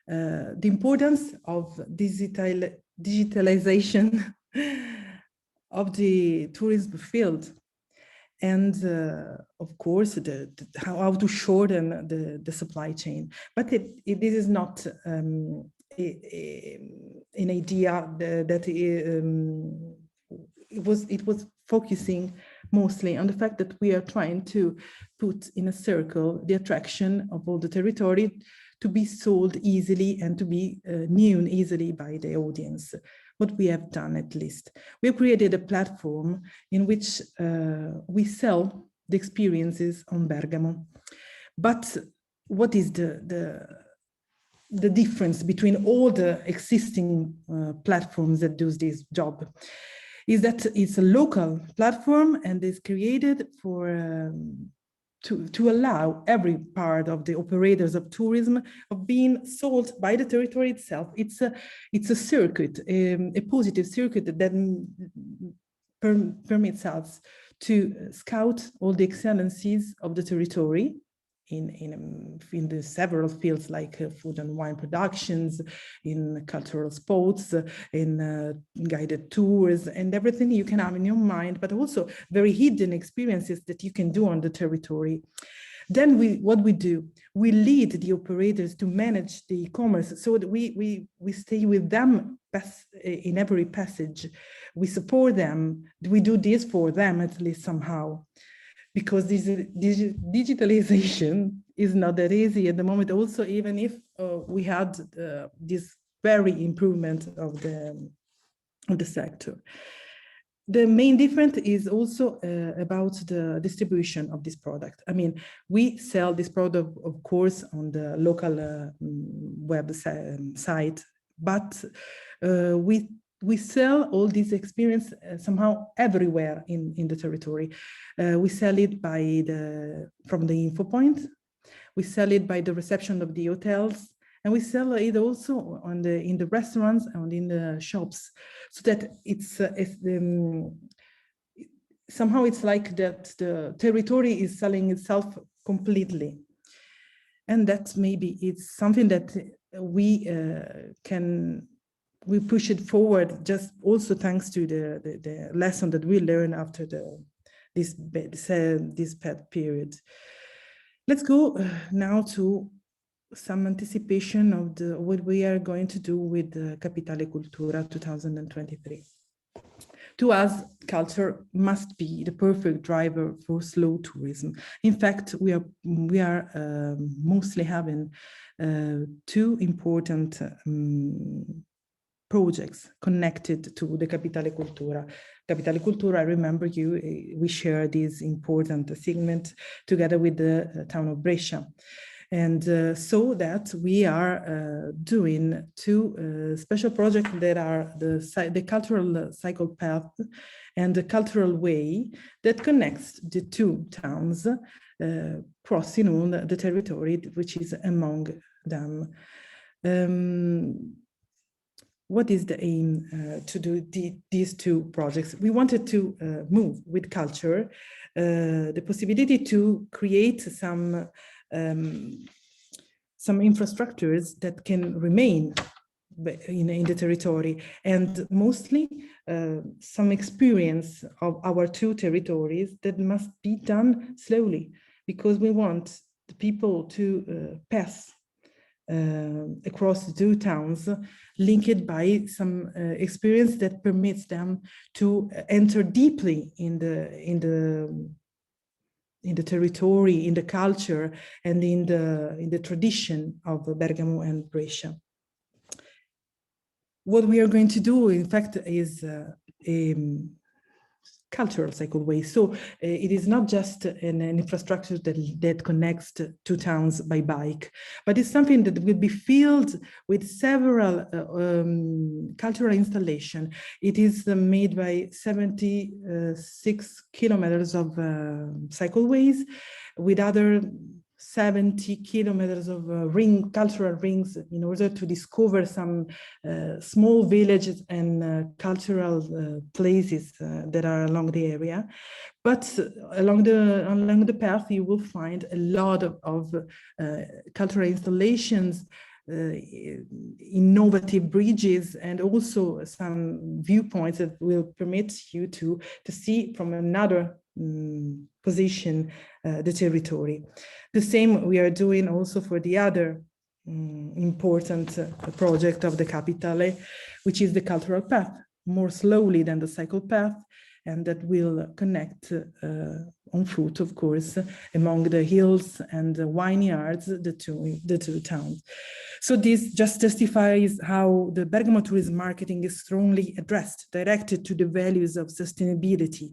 the importance of digitalization of the tourism field. And of course, how to shorten the supply chain. But this is not an idea that it was focusing mostly on the fact that we are trying to put in a circle the attraction of all the territory to be sold easily and to be known easily by the audience. What we have done, at least, we have created a platform in which we sell the experiences on Bergamo. But what is the difference between all the existing platforms that do this job? Is that it's a local platform and is created for to allow every part of the operators of tourism of being sold by the territory itself. It's a circuit, a positive circuit that permits us to scout all the excellencies of the territory in the several fields like food and wine productions, in cultural sports, in guided tours, and everything you can have in your mind, but also very hidden experiences that you can do on the territory. Then what we do, we lead the operators to manage the e-commerce so that we stay with them in every passage. We support them. We do this for them at least somehow. Because this digitalization is not that easy at the moment, also, even if we had this very improvement of the sector. The main difference is also about the distribution of this product. I mean, we sell this product, of course, on the local website, but we sell all this experience somehow everywhere in the territory. We sell it from the info point. We sell it by the reception of the hotels, and we sell it also in the restaurants and in the shops, so that somehow it's like that the territory is selling itself completely, and that maybe it's something that we push it forward, just also thanks to the lesson that we learned after this bad period. Let's go now to some anticipation of what we are going to do with the Capitale Cultura 2023. To us, culture must be the perfect driver for slow tourism. In fact, we are mostly having two important projects connected to the Capitale Cultura. Capitale Cultura, I remember we share this important segment together with the town of Brescia. And so that we are doing two special projects that are the cultural cycle path and the cultural way that connects the two towns, crossing on the territory which is among them. What is the aim to do these two projects? We wanted to move with culture, the possibility to create some infrastructures that can remain in the territory, and mostly some experience of our two territories that must be done slowly, because we want the people to pass across the two towns, linked by some experience that permits them to enter deeply in the territory, in the culture, and in the tradition of Bergamo and Brescia. What we are going to do, in fact, is a cultural cycleway. So it is not just an infrastructure that connects two towns by bike, but it's something that will be filled with several cultural installations. It is made by 76 kilometers of cycleways with other 70 kilometers of cultural rings in order to discover some small villages and cultural places that are along the area. But along the path, you will find a lot of cultural installations, innovative bridges, and also some viewpoints that will permit you to see from another position the territory. The same we are doing also for the other important project of the Capitale, which is the cultural path, more slowly than the cycle path, and that will connect on foot, of course, among the hills and the vineyards, the two towns. So this just testifies how the Bergamo tourism marketing is strongly directed to the values of sustainability,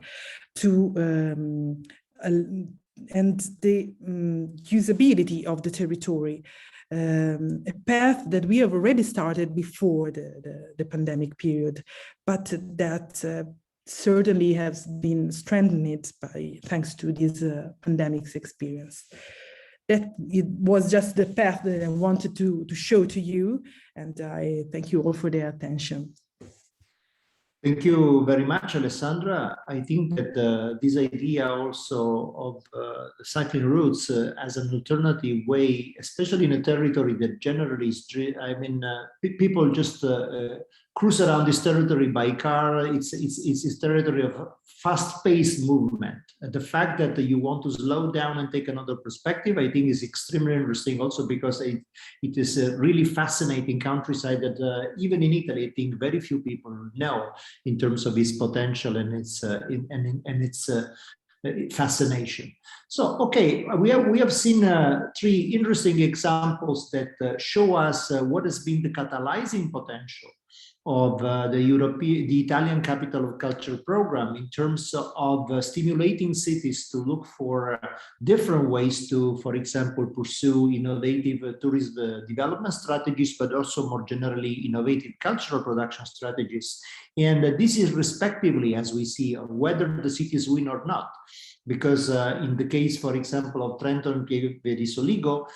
and the usability of the territory, a path that we have already started before the pandemic period, but that certainly has been strengthened thanks to this pandemic's experience. That it was just the path that I wanted to show to you, and I thank you all for their attention. Thank you very much, Alessandra. I think that this idea also of cycling routes as an alternative way, especially in a territory that generally is, people just cruise around this territory by car. It's a territory of fast-paced movement. And the fact that you want to slow down and take another perspective, I think, is extremely interesting. Also because it is a really fascinating countryside that even in Italy, I think very few people know in terms of its potential and its fascination. So, okay, we have seen three interesting examples that show us what has been the catalyzing potential of the Italian Capital of Culture program in terms of stimulating cities to look for different ways to, for example, pursue innovative tourism development strategies, but also more generally innovative cultural production strategies. And this is respectively, as we see, whether the cities win or not. Because in the case, for example, of Trento and Pieve di Soligo,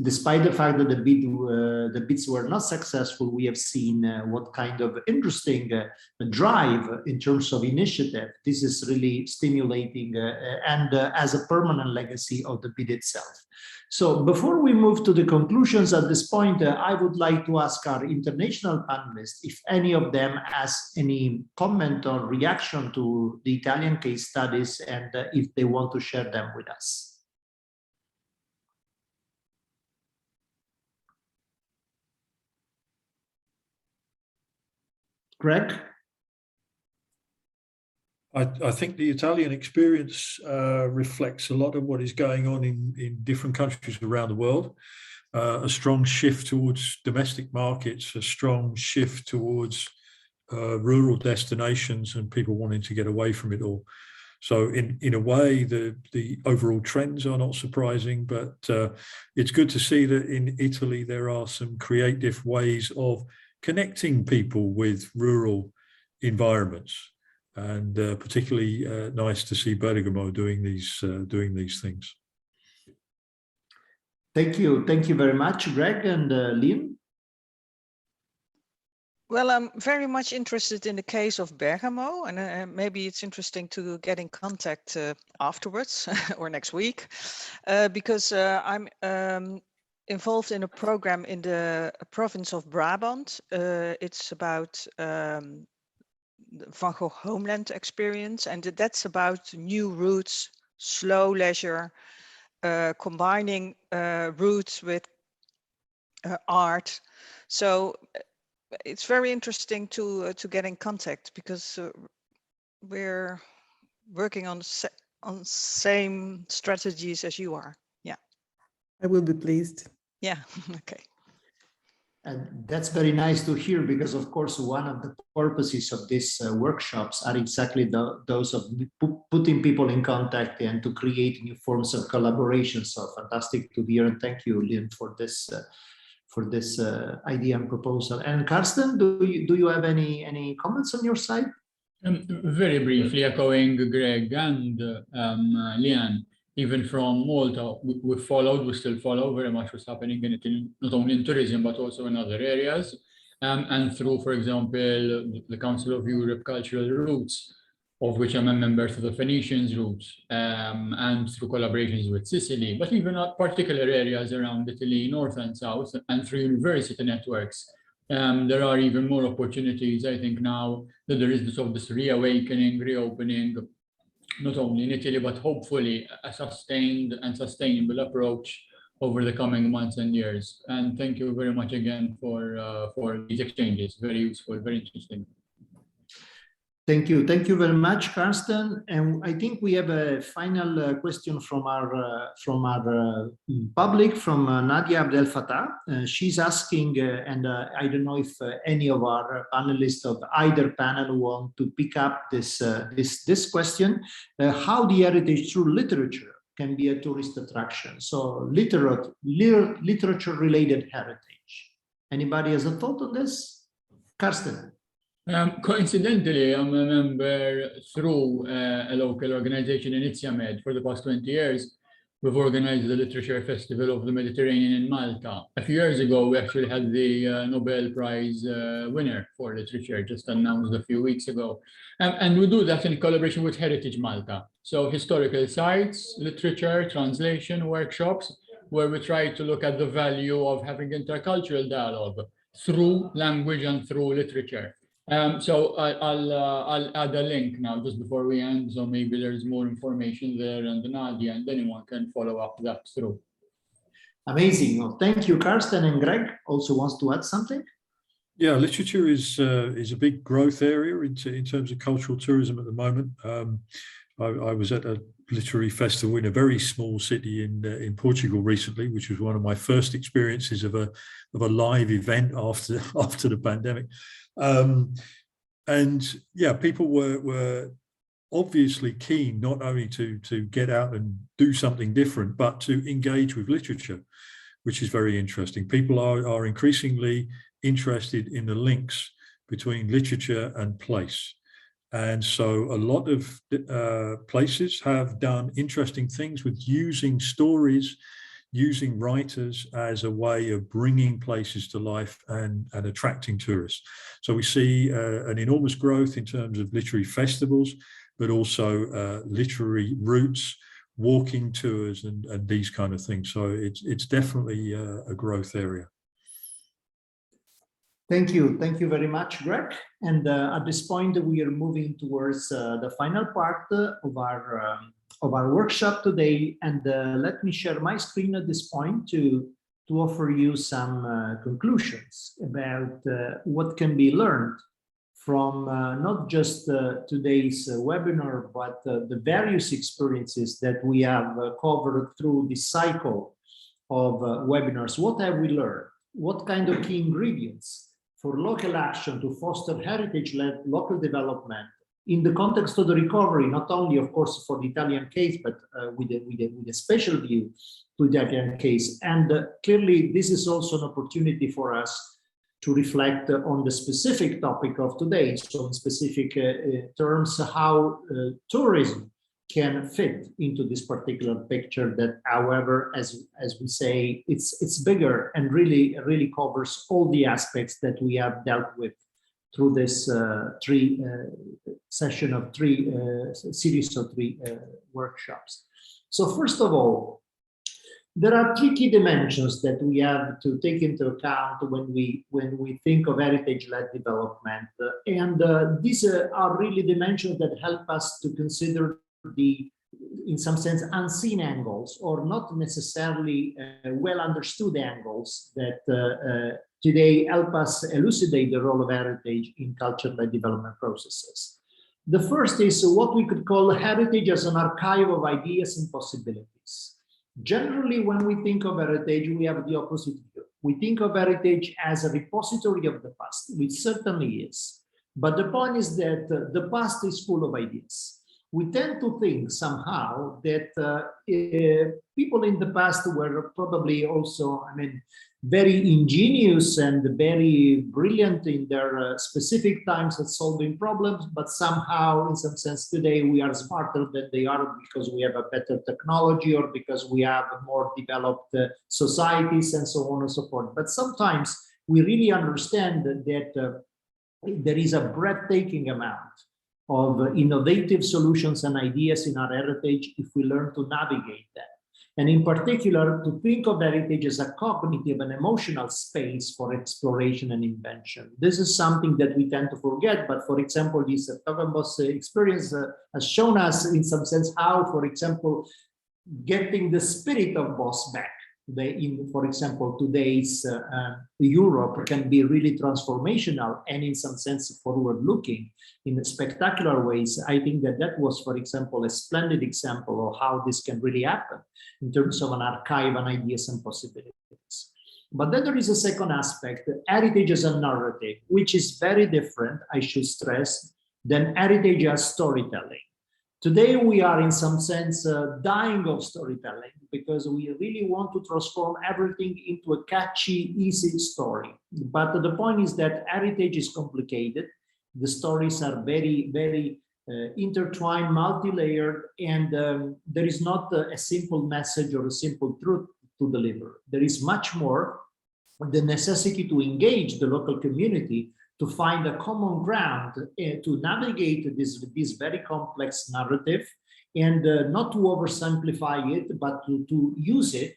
despite the fact that the bids were not successful, we have seen what kind of interesting drive in terms of initiative. This is really stimulating and as a permanent legacy of the bid itself. So before we move to the conclusions at this point, I would like to ask our international panelists if any of them has any comment or reaction to the Italian case studies and if they want to share them with us. Greg? I think the Italian experience reflects a lot of what is going on in different countries around the world. A strong shift towards domestic markets, a strong shift towards rural destinations and people wanting to get away from it all. So in a way, the overall trends are not surprising, but it's good to see that in Italy there are some creative ways of connecting people with rural environments. And particularly nice to see Bergamo doing these things. Thank you very much, Greg and Lynn. Well, I'm very much interested in the case of Bergamo, and maybe it's interesting to get in contact afterwards or next week, because I'm involved in a program in the province of Brabant. It's about Van Gogh Homeland experience, and that's about new routes, slow leisure, combining routes with art. So it's very interesting to get in contact because we're working on same strategies as you are. Yeah, I will be pleased. Yeah. Okay. And that's very nice to hear, because of course one of the purposes of these workshops are exactly those of putting people in contact and to create new forms of collaboration. So fantastic to hear, and thank you, Lynn, for this idea and proposal. And Karsten, do you have any comments on your side? Very briefly, echoing Greg and Lian, even from Malta, we still follow very much what's happening in Italy, not only in tourism, but also in other areas. And through, for example, the Council of Europe cultural routes, of which I'm a member, through the Phoenicians routes, and through collaborations with Sicily, but even at particular areas around Italy, north and south, and through university networks. There are even more opportunities, I think, now that there is this reawakening, reopening, not only in Italy, but hopefully a sustained and sustainable approach over the coming months and years. And thank you very much again for these exchanges. Very useful, very interesting. Thank you very much, Karsten. And I think we have a final question from our public, from Nadia Abdel Fattah. She's asking, and I don't know if any of our panelists of either panel want to pick up this question: how the heritage through literature can be a tourist attraction. So literature-related heritage. Anybody has a thought on this? Karsten. Coincidentally, I'm a member through a local organization in Itiamed for the past 20 years. We've organized the Literature Festival of the Mediterranean in Malta. A few years ago, we actually had the Nobel Prize winner for literature, just announced a few weeks ago. And we do that in collaboration with Heritage Malta. So historical sites, literature, translation workshops, where we try to look at the value of having intercultural dialogue through language and through literature. So I'll add a link now just before we end, so maybe there's more information there, and Nadia and anyone can follow up that through. Amazing. Well, thank you, Karsten. And Greg also wants to add something. Yeah, literature is a big growth area in terms of cultural tourism at the moment. I was at a literary festival in a very small city in Portugal recently, which was one of my first experiences of a live event after the pandemic. And yeah, people were obviously keen not only to get out and do something different, but to engage with literature, which is very interesting. People are increasingly interested in the links between literature and place. And so a lot of places have done interesting things with using stories, using writers as a way of bringing places to life and attracting tourists. So we see an enormous growth in terms of literary festivals, but also literary routes, walking tours, and these kind of things. So it's definitely a growth area. Thank you very much, Greg. And at this point, we are moving towards the final part of our workshop today. And let me share my screen at this point to offer you some conclusions about what can be learned from not just today's webinar, but the various experiences that we have covered through this cycle of webinars. What have we learned? What kind of key ingredients for local action to foster heritage-led local development in the context of the recovery, not only, of course, for the Italian case, but with a special view to the Italian case. And clearly, this is also an opportunity for us to reflect on the specific topic of today. So in specific terms, how tourism can fit into this particular picture that, however, as we say, it's bigger and really covers all the aspects that we have dealt with through this series of three workshops. So first of all, there are three key dimensions that we have to take into account when we think of heritage-led development, and these are really dimensions that help us to consider the, in some sense, unseen angles, or not necessarily well understood angles that today help us elucidate the role of heritage in culture-led development processes. The first is what we could call heritage as an archive of ideas and possibilities. Generally, when we think of heritage, we have the opposite view. We think of heritage as a repository of the past, which certainly is. But the point is that the past is full of ideas. we tend to think somehow that people in the past were probably also, very ingenious and very brilliant in their specific times at solving problems, but somehow, in some sense, today we are smarter than they are because we have a better technology or because we have more developed societies and so on and so forth. But sometimes we really understand that there is a breathtaking amount of innovative solutions and ideas in our heritage if we learn to navigate them. And in particular, to think of heritage as a cognitive and emotional space for exploration and invention. This is something that we tend to forget, but for example, this Bosch experience has shown us in some sense how, for example, getting the spirit of Bosch back. For example, today's Europe can be really transformational and in some sense forward-looking in spectacular ways. I think that was, for example, a splendid example of how this can really happen in terms of an archive and ideas and possibilities. But then there is a second aspect, heritage as a narrative, which is very different, I should stress, than heritage as storytelling. Today, we are in some sense dying of storytelling because we really want to transform everything into a catchy, easy story. But the point is that heritage is complicated. The stories are very, very intertwined, multi-layered, and there is not a simple message or a simple truth to deliver. There is much more the necessity to engage the local community to find a common ground to navigate this very complex narrative and not to oversimplify it, but to use it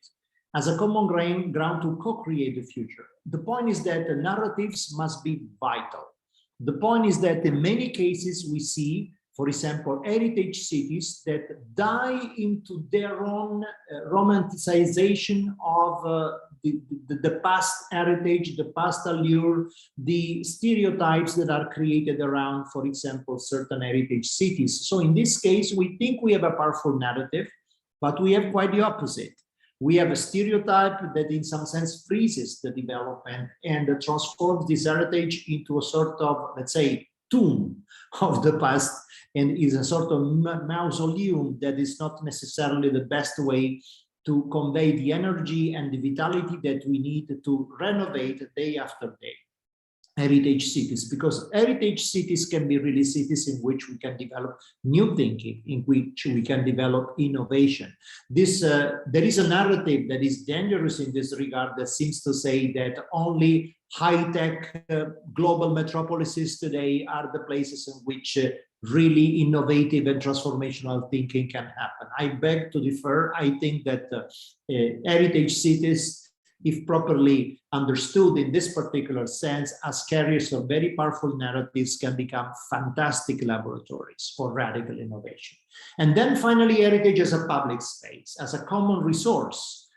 as a common ground to co-create the future. The point is that the narratives must be vital. The point is that in many cases we see, for example, heritage cities that die into their own romanticization of the past heritage, the past allure, the stereotypes that are created around, for example, certain heritage cities. So in this case, we think we have a powerful narrative, but we have quite the opposite. We have a stereotype that in some sense freezes the development and transforms this heritage into a sort of, let's say, tomb of the past, and is a sort of mausoleum that is not necessarily the best way to convey the energy and the vitality that we need to renovate day after day heritage cities, because heritage cities can be really cities in which we can develop new thinking, in which we can develop innovation. There is a narrative that is dangerous in this regard that seems to say that only high-tech global metropolises today are the places in which really innovative and transformational thinking can happen. I beg to differ. I think that heritage cities, if properly understood in this particular sense, as carriers of very powerful narratives, can become fantastic laboratories for radical innovation. And then finally, heritage as a public space, as a common resource.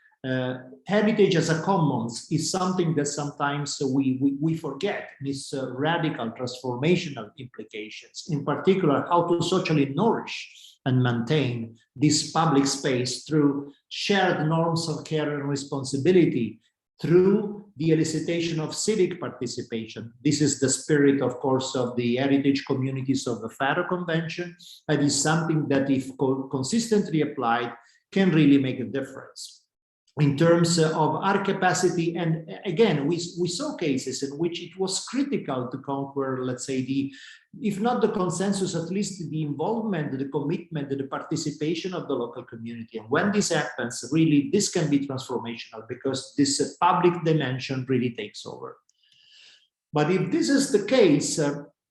Heritage as a commons is something that sometimes we forget, its radical transformational implications, in particular, how to socially nourish and maintain this public space through shared norms of care and responsibility, through the elicitation of civic participation. This is the spirit, of course, of the heritage communities of the Faro Convention. That is something that, if consistently applied, can really make a difference. In terms of our capacity, and again, we saw cases in which it was critical to conquer, let's say, if not the consensus, at least the involvement, the commitment, the participation of the local community. And when this happens, really, this can be transformational because this public dimension really takes over. But if this is the case,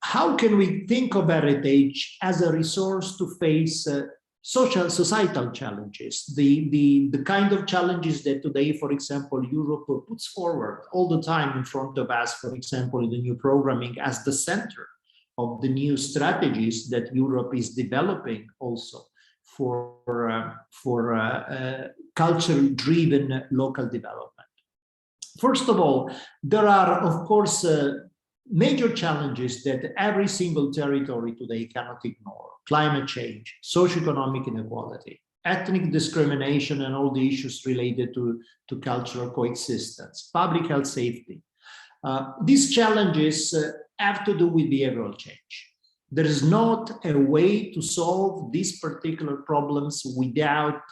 how can we think of heritage as a resource to face societal challenges, the kind of challenges that today, for example, Europe puts forward all the time in front of us, for example, in the new programming as the center of the new strategies that Europe is developing also for culture-driven local development. First of all, there are, of course, major challenges that every single territory today cannot ignore: climate change, socioeconomic inequality, ethnic discrimination, and all the issues related to cultural coexistence, public health safety. These challenges have to do with behavioral change. There is not a way to solve these particular problems without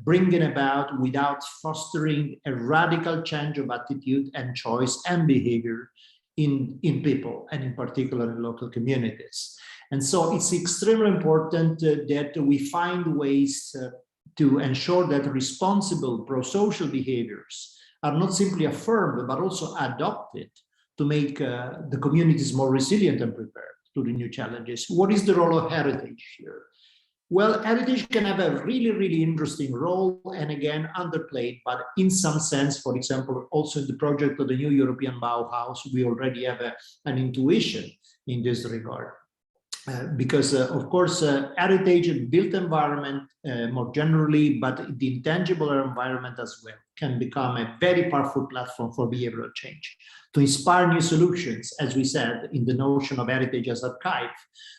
without fostering a radical change of attitude and choice and behavior in people, and in particular in local communities. And so it's extremely important that we find ways to ensure that responsible pro-social behaviors are not simply affirmed, but also adopted to make the communities more resilient and prepared to the new challenges. What is the role of heritage here? Well, heritage can have a really, really interesting role, and again, underplayed, but in some sense, for example, also in the project of the new European Bauhaus, we already have an intuition in this regard. Because of course, heritage and built environment more generally, but the intangible environment as well, can become a very powerful platform for behavioral change, to inspire new solutions, as we said, in the notion of heritage as archive,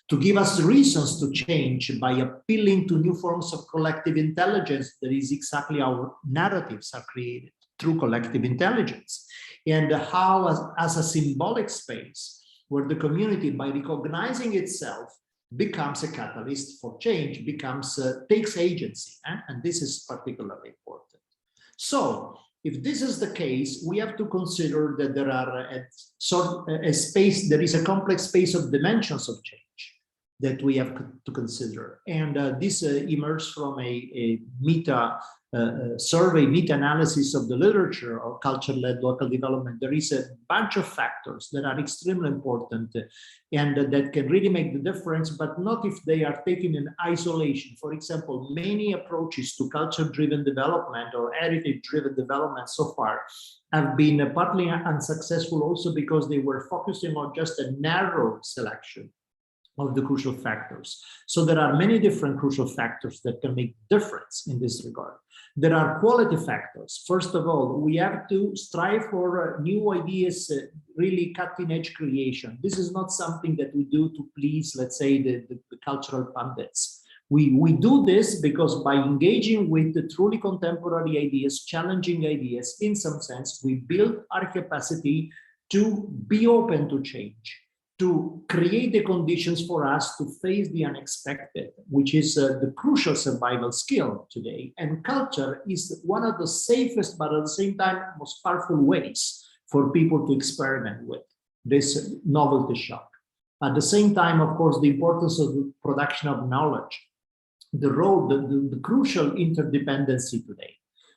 to give us reasons to change by appealing to new forms of collective intelligence. That is exactly how narratives are created, through collective intelligence, and how as a symbolic space, where the community, by recognizing itself, becomes a catalyst for change, takes agency, and this is particularly important. So, if this is the case, we have to consider that there are there is a complex space of dimensions of change that we have to consider, and this emerged from a meta-analysis of the literature of culture-led local development. There is a bunch of factors that are extremely important and that can really make the difference, but not if they are taken in isolation. For example, many approaches to culture-driven development or heritage-driven development so far have been partly unsuccessful, also because they were focusing on just a narrow selection of the crucial factors. So there are many different crucial factors that can make difference in this regard. There are quality factors. First of all, we have to strive for new ideas, really cutting edge creation. This is not something that we do to please, let's say, the cultural pundits. We do this because by engaging with the truly contemporary ideas, challenging ideas, in some sense, we build our capacity to be open to change, to create the conditions for us to face the unexpected, which is the crucial survival skill today. And culture is one of the safest, but at the same time, most powerful ways for people to experiment with this novelty shock. At the same time, of course, the importance of the production of knowledge, the role, the crucial interdependency today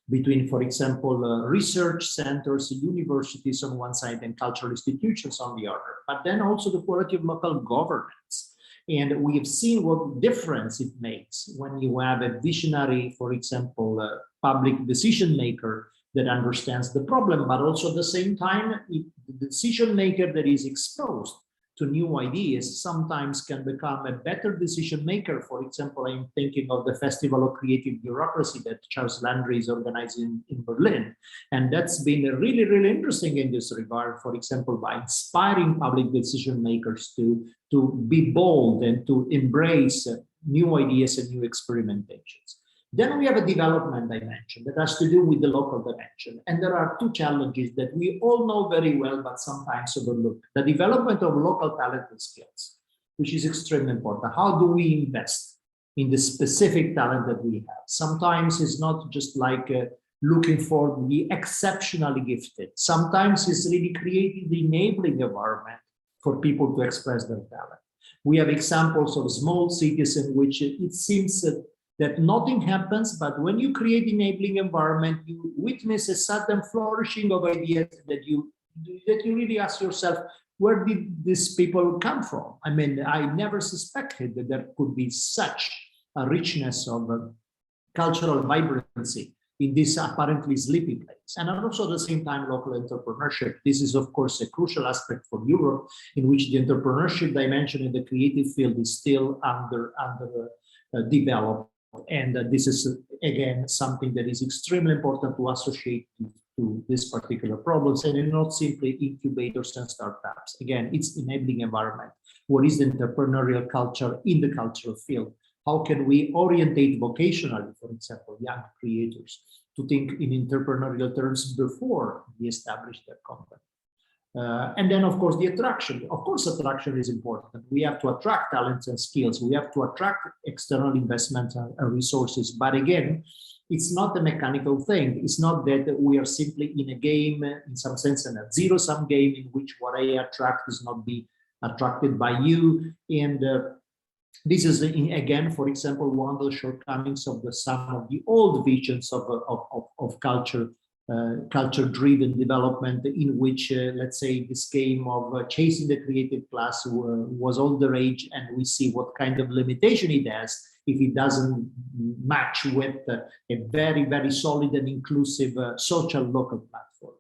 between, for example, research centers, universities on one side and cultural institutions on the other, but then also the quality of local governance. And we have seen what difference it makes when you have a visionary, for example, public decision maker that understands the problem, but also at the same time, the decision maker that is exposed to new ideas sometimes can become a better decision maker. For example, I'm thinking of the Festival of Creative Bureaucracy that Charles Landry is organizing in Berlin. And that's been really, really interesting in this regard, for example, by inspiring public decision makers to be bold and to embrace new ideas and new experimentations. Then we have a development dimension that has to do with the local dimension. And there are two challenges that we all know very well, but sometimes overlook. The development of local talent and skills, which is extremely important. How do we invest in the specific talent that we have? Sometimes it's not just like looking for the exceptionally gifted. Sometimes it's really creating the enabling environment for people to express their talent. We have examples of small cities in which it seems that nothing happens, but when you create enabling environment, you witness a sudden flourishing of ideas that you really ask yourself, where did these people come from? I mean, I never suspected that there could be such a richness of cultural vibrancy in this apparently sleepy place. And also at the same time, local entrepreneurship. This is, of course, a crucial aspect for Europe, in which the entrepreneurship dimension in the creative field is still under developed. And this is, again, something that is extremely important to associate to this particular problems, and not simply incubators and startups. Again, it's enabling environment. What is the entrepreneurial culture in the cultural field? How can we orientate vocationally, for example, young creators to think in entrepreneurial terms before we establish their company? And then, of course, the attraction. Of course, attraction is important. We have to attract talents and skills. We have to attract external investment and resources. But again, it's not a mechanical thing. It's not that we are simply in a game, in some sense, in a zero-sum game in which what I attract is not be attracted by you. And this is, again, for example, one of the shortcomings of some of the old visions of culture. Culture-driven development in which, let's say, this game of chasing the creative class was all the rage, and we see what kind of limitation it has if it doesn't match with a very, very solid and inclusive social local platform.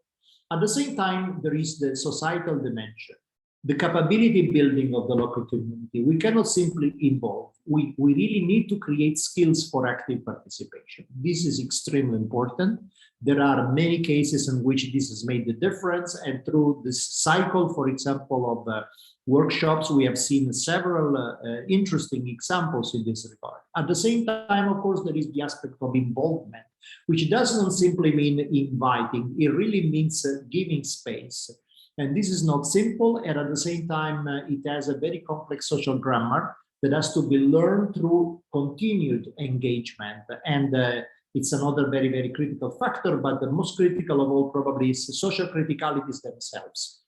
At the same time, there is the societal dimension, the capability building of the local community. We cannot simply involve. We really need to create skills for active participation. This is extremely important. There are many cases in which this has made the difference, and through this cycle, for example, of workshops, we have seen several interesting examples in this regard. At the same time, of course, there is the aspect of involvement, which doesn't simply mean inviting. It really means giving space. And this is not simple, and at the same time, it has a very complex social grammar that has to be learned through continued engagement. And it's another very, very critical factor, but the most critical of all probably is social criticalities themselves.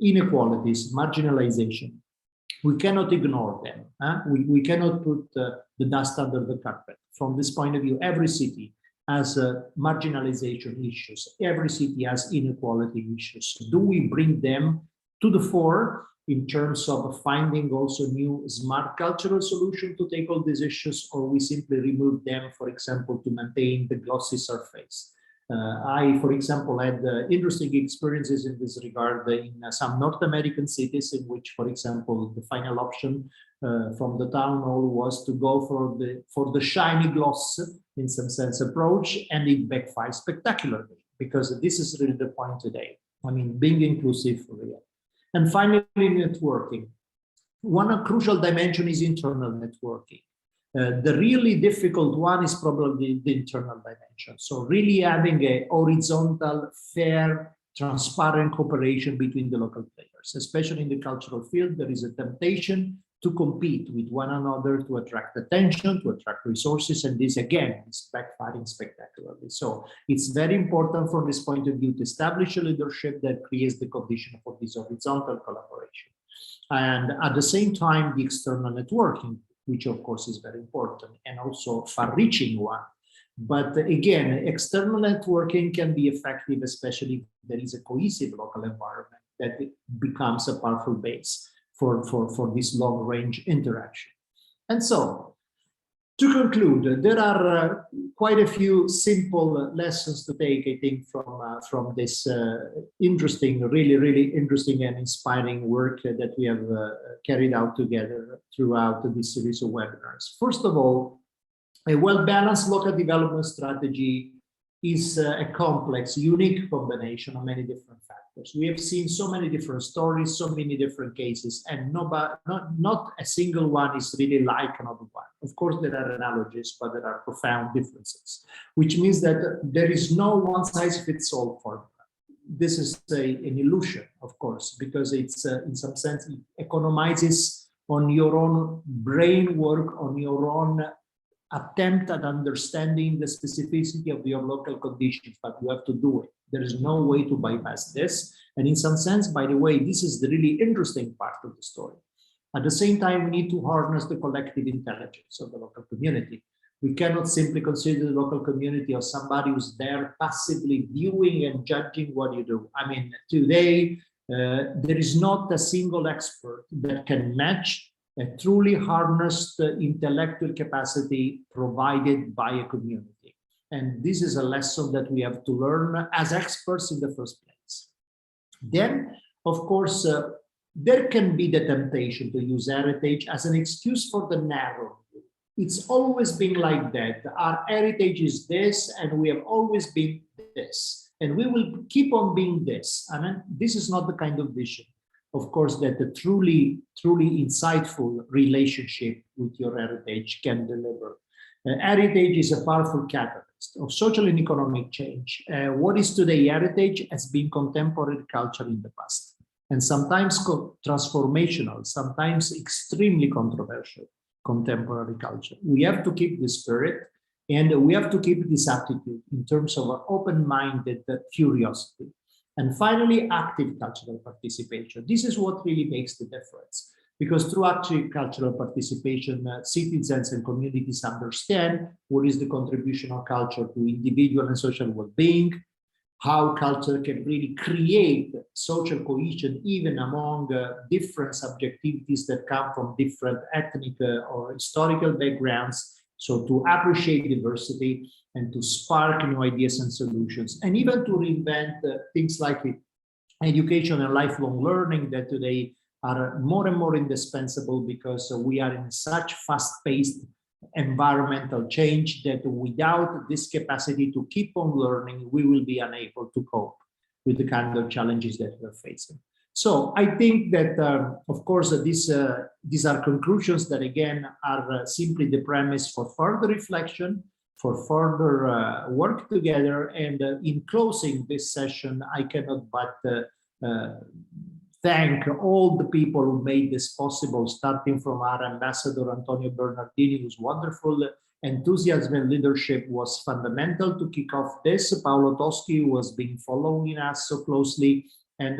Inequalities, marginalization. We cannot ignore them. We cannot put the dust under the carpet. From this point of view, every city has marginalization issues. Every city has inequality issues. Do we bring them to the fore in terms of finding also new smart cultural solutions to take all these issues, or we simply remove them, for example, to maintain the glossy surface? I, for example, had interesting experiences in this regard in some North American cities in which, for example, the final option from the town hall was to go for the shiny gloss, in some sense, approach, and it backfired spectacularly, because this is really the point today. I mean, being inclusive for real. And finally, networking. One crucial dimension is internal networking. The really difficult one is probably the internal dimension. So really having a horizontal, fair, transparent cooperation between the local players, especially in the cultural field. There is a temptation to compete with one another, to attract attention, to attract resources, and this again is backfiring spectacularly. So it's very important from this point of view to establish a leadership that creates the condition for this horizontal collaboration. And at the same time, the external networking, which of course is very important, and also far-reaching one. But again, external networking can be effective, especially if there is a cohesive local environment that becomes a powerful base for this long-range interaction. And so, to conclude, there are quite a few simple lessons to take, I think, from this interesting, really interesting and inspiring work that we have carried out together throughout this series of webinars. First of all, a well-balanced local development strategy is a complex, unique combination of many different factors. We have seen so many different stories, so many different cases, and not a single one is really like another one. Of course, there are analogies, but there are profound differences, which means that there is no one-size-fits-all formula. This is an illusion, of course, because it's in some sense, it economizes on your own brain work, on your own attempt at understanding the specificity of your local conditions, but you have to do it. There is no way to bypass this. And in some sense, by the way, this is the really interesting part of the story. At the same time, we need to harness the collective intelligence of the local community. We cannot simply consider the local community as somebody who's there passively viewing and judging what you do. I mean, today, there is not a single expert that can match a truly harnessed intellectual capacity provided by a community. And this is a lesson that we have to learn as experts in the first place. Then, of course, there can be the temptation to use heritage as an excuse for the narrow view. It's always been like that. Our heritage is this, and we have always been this, and we will keep on being this. I mean, this is not the kind of vision, of course, that a truly insightful relationship with your heritage can deliver. Heritage is a powerful catalyst. of social and economic change. What is today heritage has been contemporary culture in the past, and sometimes transformational, sometimes extremely controversial contemporary culture. We have to keep the spirit, and we have to keep this attitude in terms of open-minded curiosity. And finally, active cultural participation. This is what really makes the difference, because through active cultural participation, citizens and communities understand what is the contribution of culture to individual and social well-being, how culture can really create social cohesion even among different subjectivities that come from different ethnic or historical backgrounds. So to appreciate diversity and to spark new ideas and solutions, and even to reinvent things like education and lifelong learning that today are more and more indispensable, because we are in such fast-paced environmental change that without this capacity to keep on learning, we will be unable to cope with the kind of challenges that we're facing. So I think that, of course, these are conclusions that, again, are simply the premise for further reflection, for further work together. And in closing this session, I cannot but thank all the people who made this possible, starting from our ambassador, Antonio Bernardini, whose wonderful enthusiasm and leadership was fundamental to kick off this. Paolo Toschi, who has been following us so closely, and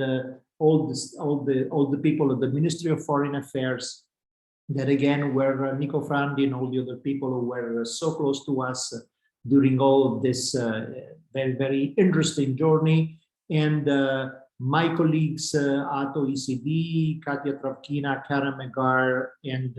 all the people of the Ministry of Foreign Affairs that, again, were Nico Frandi and all the other people who were so close to us during all of this very, very interesting journey. And my colleagues at OECD, Katia Travkina, Karen McGar, and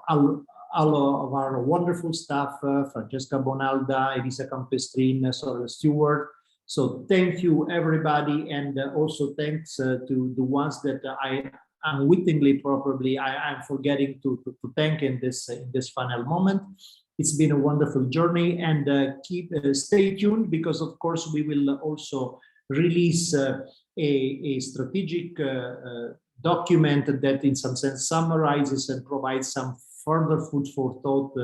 all of our wonderful staff, Francesca Bonalda, Elisa Campestrin, Sorrel Stewart. So thank you, everybody, and also thanks to the ones that I unwittingly probably I'm forgetting to thank in this final moment. It's been a wonderful journey, and stay tuned, because of course we will also release a strategic document that in some sense summarizes and provides some further food for thought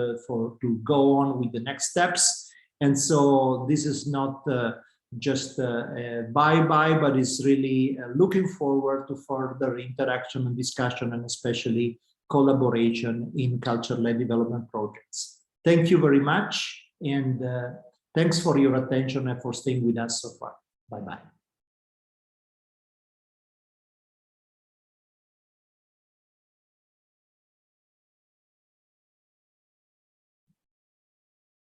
to go on with the next steps. And so this is not just bye-bye, but it's really looking forward to further interaction and discussion, and especially collaboration in culture-led development projects. Thank you very much, and thanks for your attention and for staying with us so far. Bye-bye.